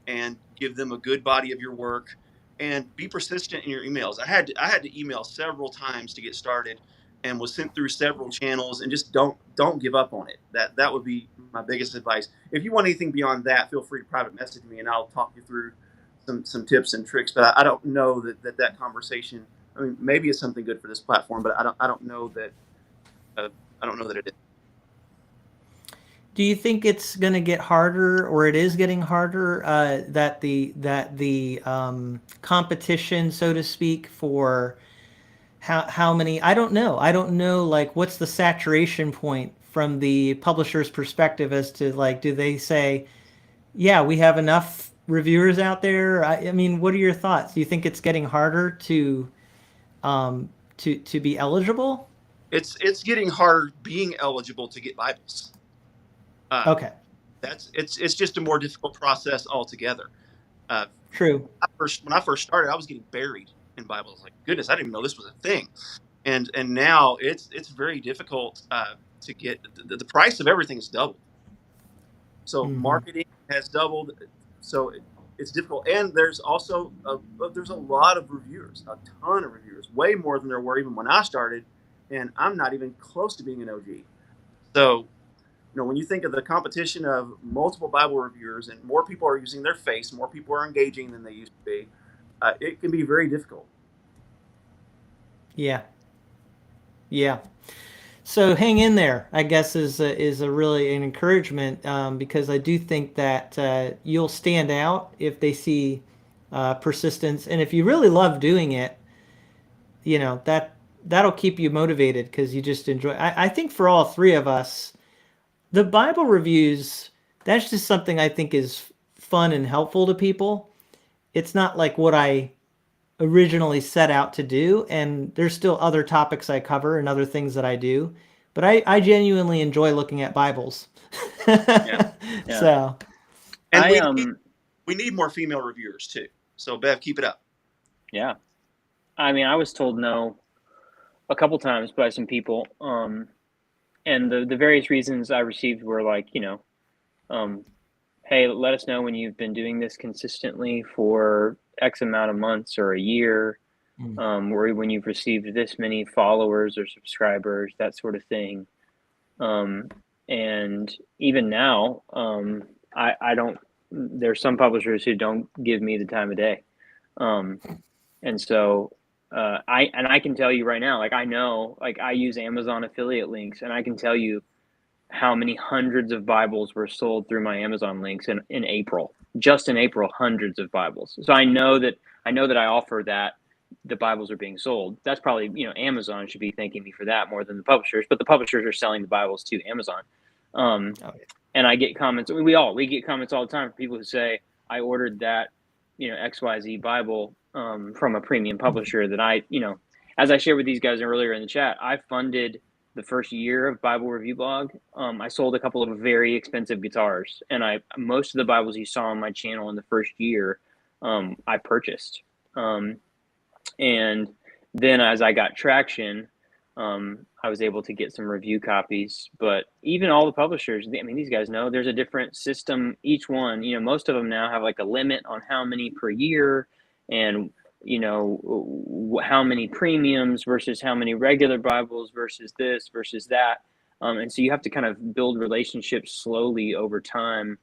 and give them a good body of your work, and be persistent in your emails. I had to email several times to get started, and was sent through several channels, and just don't give up on it. That would be my biggest advice. If you want anything beyond that, feel free to private message me, and I'll talk you through some tips and tricks. But I don't know that conversation. I mean, maybe it's something good for this platform, but I don't know that it is. Do you think it's going to get harder, or it is getting harder, that the competition, so to speak, for how many? I don't know. Like, what's the saturation point from the publisher's perspective as to, like, do they say, yeah, we have enough reviewers out there? I mean, what are your thoughts? Do you think it's getting harder to be eligible? It's getting harder being eligible to get Bibles. Okay. It's just a more difficult process altogether. Uh, True. when I first started, I was getting buried in Bibles. I was like, goodness, I didn't even know this was a thing. And now it's very difficult to get. The price of everything is doubled. So Hmm. marketing has doubled. So it's difficult. And there's also there's a lot of reviewers, a ton of reviewers, way more than there were even when I started. And I'm not even close to being an OG. So when you think of the competition of multiple Bible reviewers and more people are using their face, more people are engaging than they used to be, it can be very difficult. Yeah. Yeah. So hang in there, I guess, is a really an encouragement, because I do think that you'll stand out if they see persistence, and if you really love doing it, that'll keep you motivated because you just enjoy. I think for all three of us, the Bible reviews, that's just something I think is fun and helpful to people. It's not like what I originally set out to do, and there's still other topics I cover and other things that I do, but I genuinely enjoy looking at Bibles. Yeah. Yeah. So And I we need more female reviewers too. So Bev, keep it up. Yeah. I mean, I was told no a couple times by some people, and the various reasons I received were like, hey, let us know when you've been doing this consistently for X amount of months or a year, or when you've received this many followers or subscribers, that sort of thing. And even now, I don't. There's some publishers who don't give me the time of day, and so I can tell you right now, like I know, like I use Amazon affiliate links, and I can tell you how many hundreds of Bibles were sold through my Amazon links in April. Just in April, hundreds of Bibles. So I know that I offer that the Bibles are being sold. That's probably, Amazon should be thanking me for that more than the publishers, but the publishers are selling the Bibles to Amazon. And I get comments. We get comments all the time from people who say, I ordered that, XYZ Bible from a premium publisher that as I shared with these guys earlier in the chat, I funded the first year of Bible Review Blog. I sold a couple of very expensive guitars, and most of the Bibles you saw on my channel in the first year, I purchased. And then as I got traction, I was able to get some review copies. But even all the publishers, I mean, these guys know there's a different system. Each one, most of them now have like a limit on how many per year, and how many premiums versus how many regular Bibles versus this versus that. And so you have to kind of build relationships slowly over time.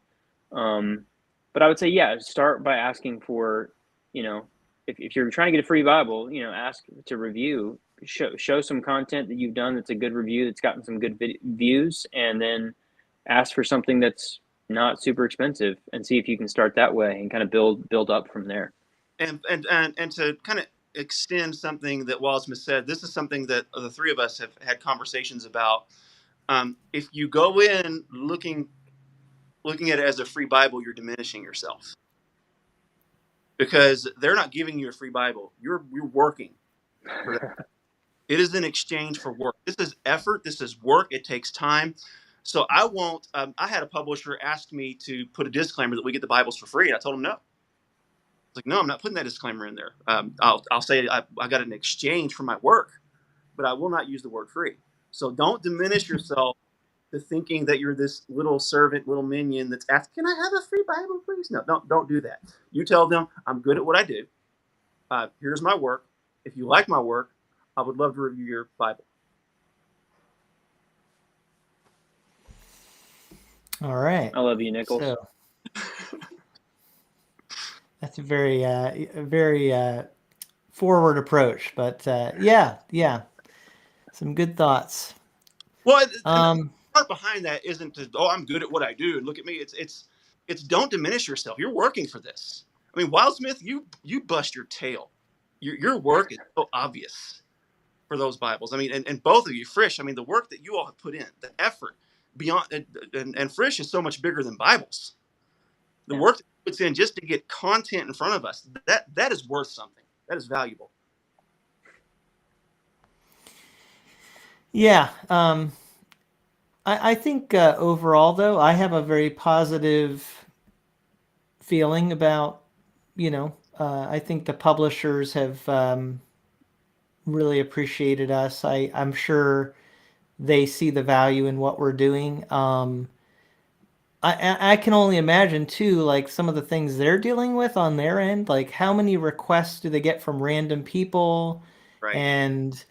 But I would say, yeah, start by asking for, if you're trying to get a free Bible, ask to review, show some content that you've done that's a good review, that's gotten some good views, and then ask for something that's not super expensive and see if you can start that way and kind of build up from there. And to kind of extend something that Wildsmith said, this is something that the three of us have had conversations about. If you go in looking at it as a free Bible, you're diminishing yourself, because they're not giving you a free Bible. You're working for that. It is in exchange for work. This is effort. This is work. It takes time. So I won't. I had a publisher ask me to put a disclaimer that we get the Bibles for free, and I told him no. Like, no, I'm not putting that disclaimer in there. I'll say I got an exchange for my work, but I will not use the word free. So don't diminish yourself to thinking that you're this little servant, little minion that's asking, can I have a free Bible, please? No, don't do that. You tell them, I'm good at what I do. Here's my work. If you like my work, I would love to review your Bible. all right. I love you, Nichols. So, that's a very forward approach, but yeah, some good thoughts. Well, the part behind that isn't to, I'm good at what I do and look at me. It's don't diminish yourself. You're working for this. I mean, Wildsmith, you bust your tail. Your work is so obvious for those Bibles. I mean, and both of you, Frisch, I mean, the work that you all have put in, the effort beyond, and Frisch is so much bigger than Bibles. The work that he puts in just to get content in front of us, that is worth something. That is valuable. Yeah. I think overall, though, I have a very positive feeling about, I think the publishers have really appreciated us. I'm sure they see the value in what we're doing. I can only imagine too, like some of the things they're dealing with on their end. Like how many requests do they get from random people, Right. and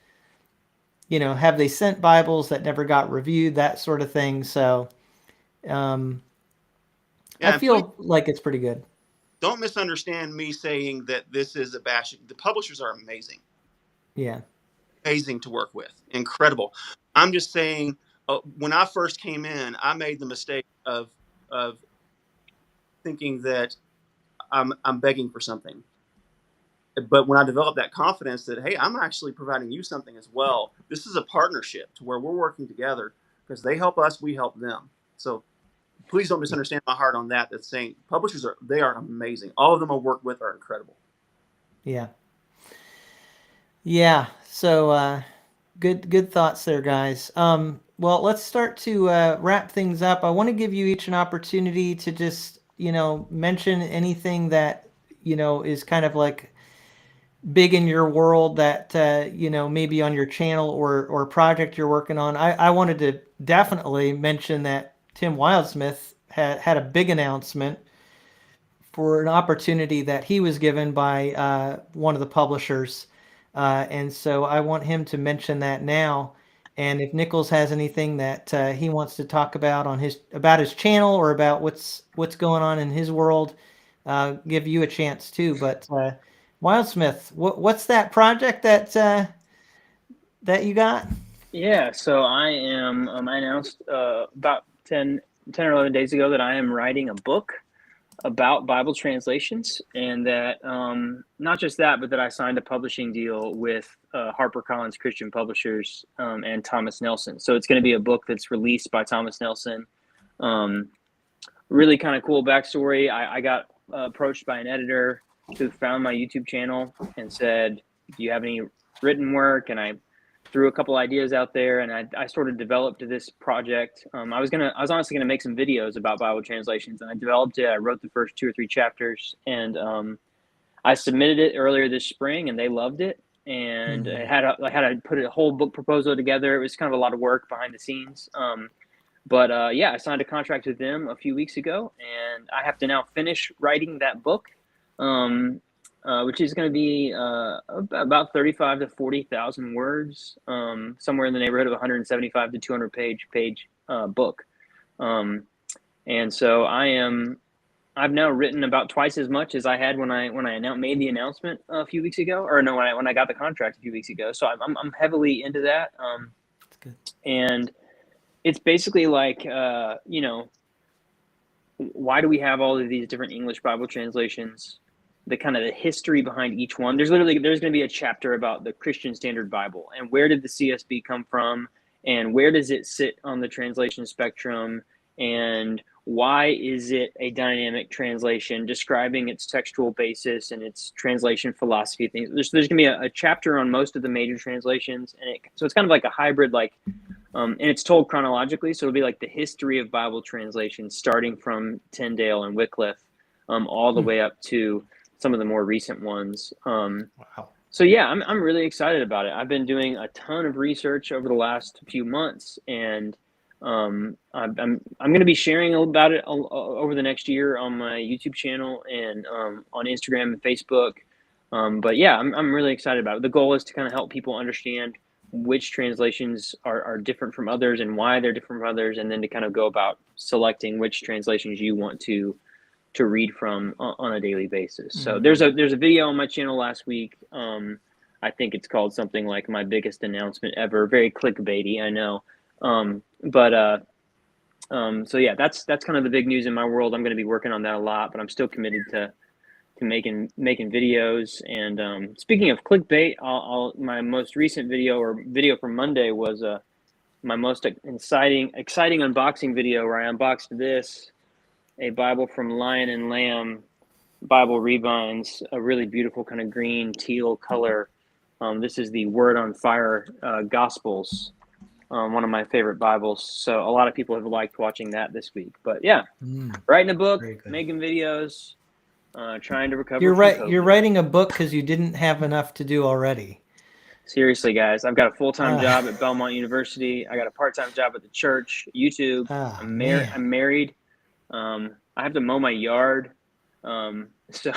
have they sent Bibles that never got reviewed, that sort of thing. So um, I Yeah, and please feel like it's pretty good. don't misunderstand me saying that this is a bashing. The publishers are amazing, Yeah. amazing to work with, incredible. I'm just saying, when I first came in, I made the mistake of thinking that I'm begging for something. But when I developed that confidence that, hey, I'm actually providing you something as well. This is a partnership to where we're working together because they help us, we help them. So please don't misunderstand my heart on that. That's saying publishers are amazing. All of them I work with are incredible. Yeah. Yeah. So good thoughts there, guys. Well, let's start to wrap things up. I want to give you each an opportunity to just mention anything that is kind of like big in your world that maybe on your channel or project you're working on. I wanted to definitely mention that Tim Wildsmith had a big announcement for an opportunity that he was given by one of the publishers. And so I want him to mention that now. And if Nichols has anything that he wants to talk about about his channel or about what's going on in his world, give you a chance too. But Wildsmith, what's that project that you got? Yeah, so I announced about 10 or 11 days ago that I am writing a book about Bible translations, and that not just that, but that I signed a publishing deal with HarperCollins Christian Publishers and Thomas Nelson. So it's going to be a book that's released by Thomas Nelson. Um, Really kind of cool backstory. I got approached by an editor who found my YouTube channel and said, "Do you have any written work?" And I threw a couple ideas out there, and I sort of developed this project. I was honestly gonna make some videos about Bible translations, and I developed it. I wrote the first 2 or 3 chapters, and I submitted it earlier this spring, and they loved it. And Hmm. I had to put a whole book proposal together. It was kind of a lot of work behind the scenes. But yeah, I signed a contract with them a few weeks ago, and I have to now finish writing that book, which is going to be about 35 to 40,000 words, somewhere in the neighborhood of 175 to 200 page book. Um, and so I've now written about twice as much as I had when I made the announcement a few weeks ago, or no, when I got the contract a few weeks ago. So I'm heavily into that, That's good. and it's basically like, why do we have all of these different English Bible translations? The kind of the history behind each one. There's going to be a chapter about the Christian Standard Bible and where did the CSB come from and where does it sit on the translation spectrum and why is it a dynamic translation, describing its textual basis and its translation philosophy things. There's going to be a chapter on most of the major translations, and so it's kind of like a hybrid, like. And it's told chronologically, so it'll be like the history of Bible translation, starting from Tyndale and Wycliffe, all the way up to some of the more recent ones. Wow. So yeah, I'm really excited about it. I've been doing a ton of research over the last few months, and I'm going to be sharing about it over the next year on my YouTube channel and on Instagram and Facebook. But yeah, I'm really excited about it. The goal is to kind of help people understand which translations are different from others and why they're different from others, and then to kind of go about selecting which translations you want to read from on a daily basis. So there's a video on my channel last week. I think it's called something like "My Biggest Announcement Ever." Very clickbaity, I know. So yeah, that's kind of the big news in my world. I'm going to be working on that a lot, but I'm still committed to making videos. And speaking of clickbait, my most recent video from Monday was my most exciting unboxing video, where I unboxed a Bible from Lion and Lamb Bible Rebinds, a really beautiful kind of green teal color. This is the Word on Fire Gospels. one of my favorite Bibles. So a lot of people have liked watching that this week. But yeah, writing a book, Very good. making videos, trying to recover. You're from right. COVID. You're writing a book because you didn't have enough to do already. Seriously, guys, I've got a full-time job at Belmont University. I got a part-time job at the church, YouTube. I'm married. I have to mow my yard. So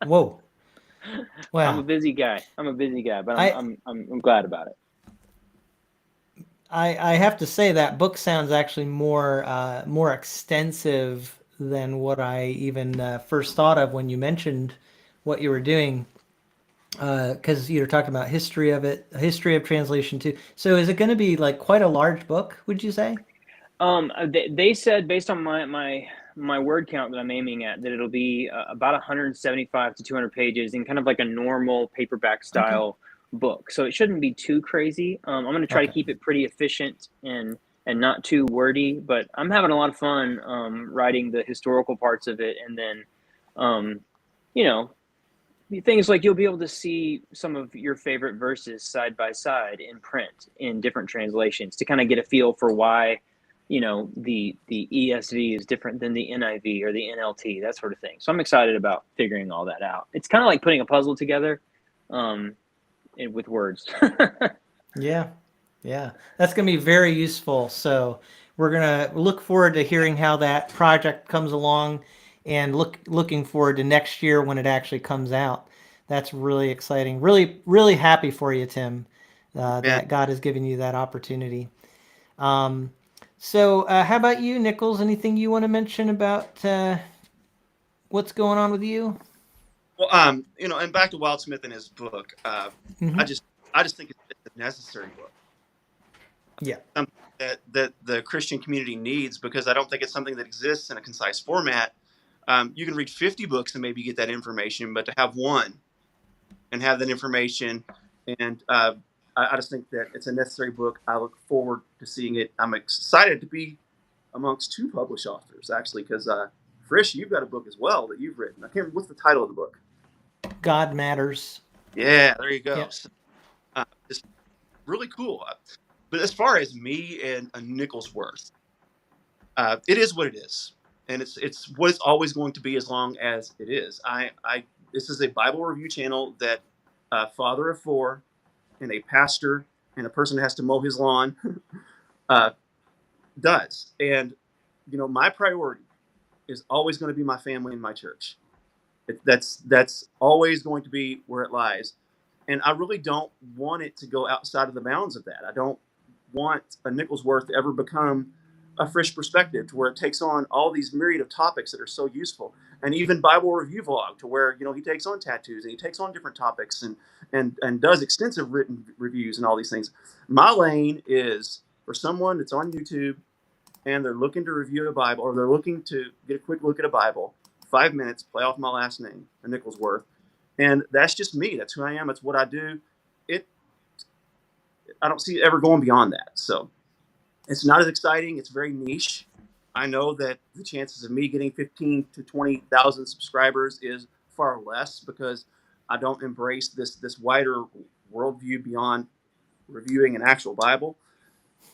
Whoa. Wow. I'm a busy guy, but I'm glad about it. I have to say that book sounds actually more extensive than what I even first thought of when you mentioned what you were doing. Because you're talking about history of it, history of translation too. So is it going to be like quite a large book, would you say? They said, based on my word count that I'm aiming at, that it'll be about 175 to 200 pages in kind of like a normal paperback style book. So it shouldn't be too crazy. I'm going to try to keep it pretty efficient and not too wordy, but I'm having a lot of fun writing the historical parts of it. And then, things like you'll be able to see some of your favorite verses side by side in print in different translations to kind of get a feel for why, the ESV is different than the NIV or the NLT, that sort of thing. So I'm excited about figuring all that out. It's kind of like putting a puzzle together with words. Yeah. That's going to be very useful. So we're going to look forward to hearing how that project comes along, and looking forward to next year when it actually comes out. That's really exciting. Really, really happy for you, Tim, that God has given you that opportunity. So how about you, Nichols? Anything you want to mention about what's going on with you? Well, and back to Wildsmith and his book, I just think it's a necessary book. Yeah. Something that the Christian community needs, because I don't think it's something that exists in a concise format. You can read 50 books and maybe get that information, but to have one and have that information, and I just think that it's a necessary book. I look forward to seeing it. I'm excited to be amongst two published authors, actually, because Frisch, you've got a book as well that you've written. I can't remember, what's the title of the book? God Matters. Yeah, there you go. Yeah. So, it's really cool. But as far as me and Nicholsworth, it is what it is. And it's what it's always going to be as long as it is. This is a Bible review channel that a father of four and a pastor and a person that has to mow his lawn does. And, my priority is always going to be my family and my church. That's always going to be where it lies. And I really don't want it to go outside of the bounds of that. I don't want a Nicholsworth to ever become a Frisch perspective, to where it takes on all these myriad of topics that are so useful, and even Bible review vlog, to where he takes on tattoos and he takes on different topics and does extensive written reviews and all these things. My lane is for someone that's on YouTube and they're looking to review a Bible, or they're looking to get a quick look at a Bible, 5 minutes, play off my last name, a Nicholsworth, and that's just me. That's who I am. That's what I do. I don't see it ever going beyond that. So it's not as exciting. It's very niche. I know that the chances of me getting 15 to 20,000 subscribers is far less, because I don't embrace this wider worldview beyond reviewing an actual Bible.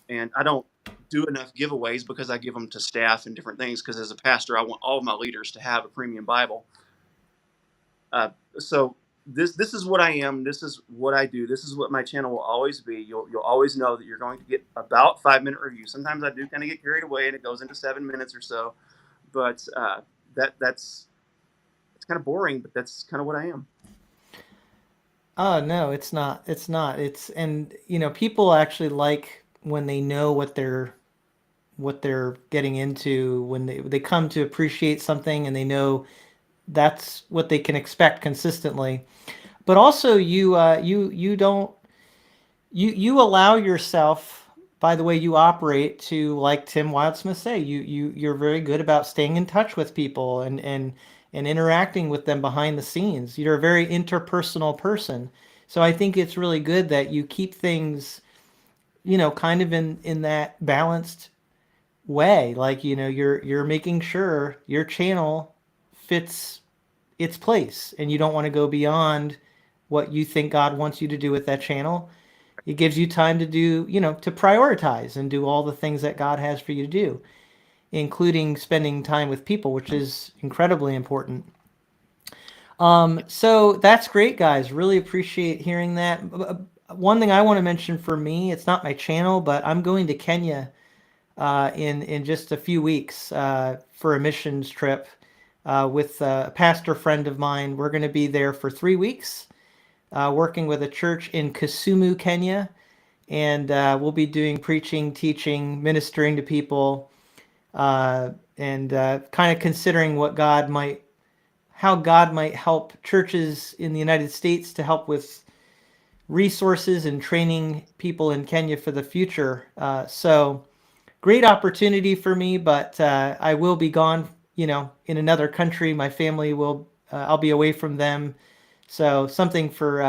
And I don't do enough giveaways, because I give them to staff and different things, because as a pastor, I want all of my leaders to have a premium Bible. So this is what I am. This is what I do. This is what my channel will always be. You'll always know that you're going to get about 5-minute reviews. Sometimes I do kind of get carried away and it goes into 7 minutes or so, but it's kind of boring, but that's kind of what I am. Oh no, it's not. It's not. And people actually like when they know what they're getting into, when they come to appreciate something and they know that's what they can expect consistently. But also you don't allow yourself, by the way you operate, to, like Tim Wildsmith say, you're very good about staying in touch with people and interacting with them behind the scenes. You're a very interpersonal person. So I think it's really good that you keep things, kind of in that balanced way. Like, you're making sure your channel fits its place, and you don't want to go beyond what you think God wants you to do with that channel. it gives you time to do, to prioritize and do all the things that God has for you to do, including spending time with people, which is incredibly important. So that's great, guys. Really appreciate hearing that. One thing I want to mention for me, it's not my channel, but I'm going to Kenya in just a few weeks for a missions trip with a pastor friend of mine. We're going to be there for 3 weeks, working with a church in Kisumu, Kenya, and we'll be doing preaching, teaching, ministering to people, and kind of considering how God might help churches in the United States to help with resources and training people in Kenya for the future. So great opportunity for me, but I will be gone, in another country. My family will, I'll be away from them. So something for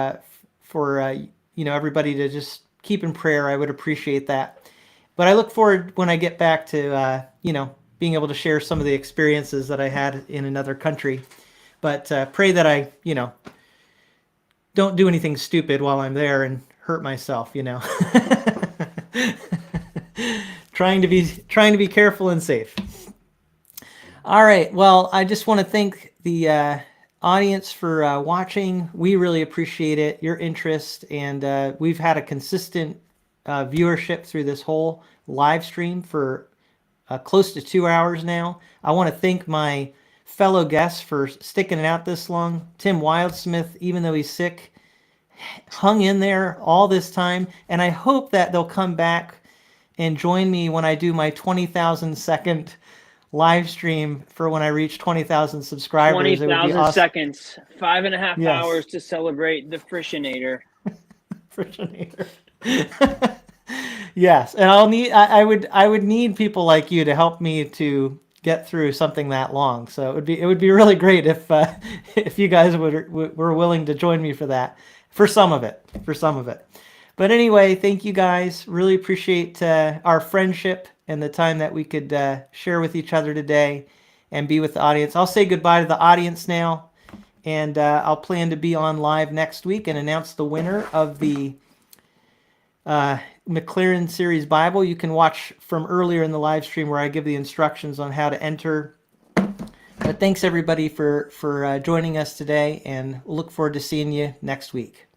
everybody to just keep in prayer. I would appreciate that. But I look forward when I get back to, being able to share some of the experiences that I had in another country. But pray that I, don't do anything stupid while I'm there and hurt myself, trying to be careful and safe. All right. Well, I just want to thank the audience for watching. We really appreciate it, your interest, and we've had a consistent viewership through this whole live stream for close to 2 hours now. I want to thank my fellow guests for sticking it out this long. Tim Wildsmith, even though he's sick, hung in there all this time, and I hope that they'll come back and join me when I do my 20,000 second live stream for when I reach 20,000 subscribers. 20,000 awesome. seconds, 5.5 Yes. hours to celebrate the Frishinator. Frishinator. Yes, and I would need people like you to help me to get through something that long. So it would be really great if you guys were willing to join me for that, for some of it. But anyway, thank you guys. Really appreciate our friendship and the time that we could share with each other today and be with the audience. I'll say goodbye to the audience now, and I'll plan to be on live next week and announce the winner of the McLaren Series Bible. You can watch from earlier in the live stream where I give the instructions on how to enter. But thanks everybody for joining us today, and we'll look forward to seeing you next week.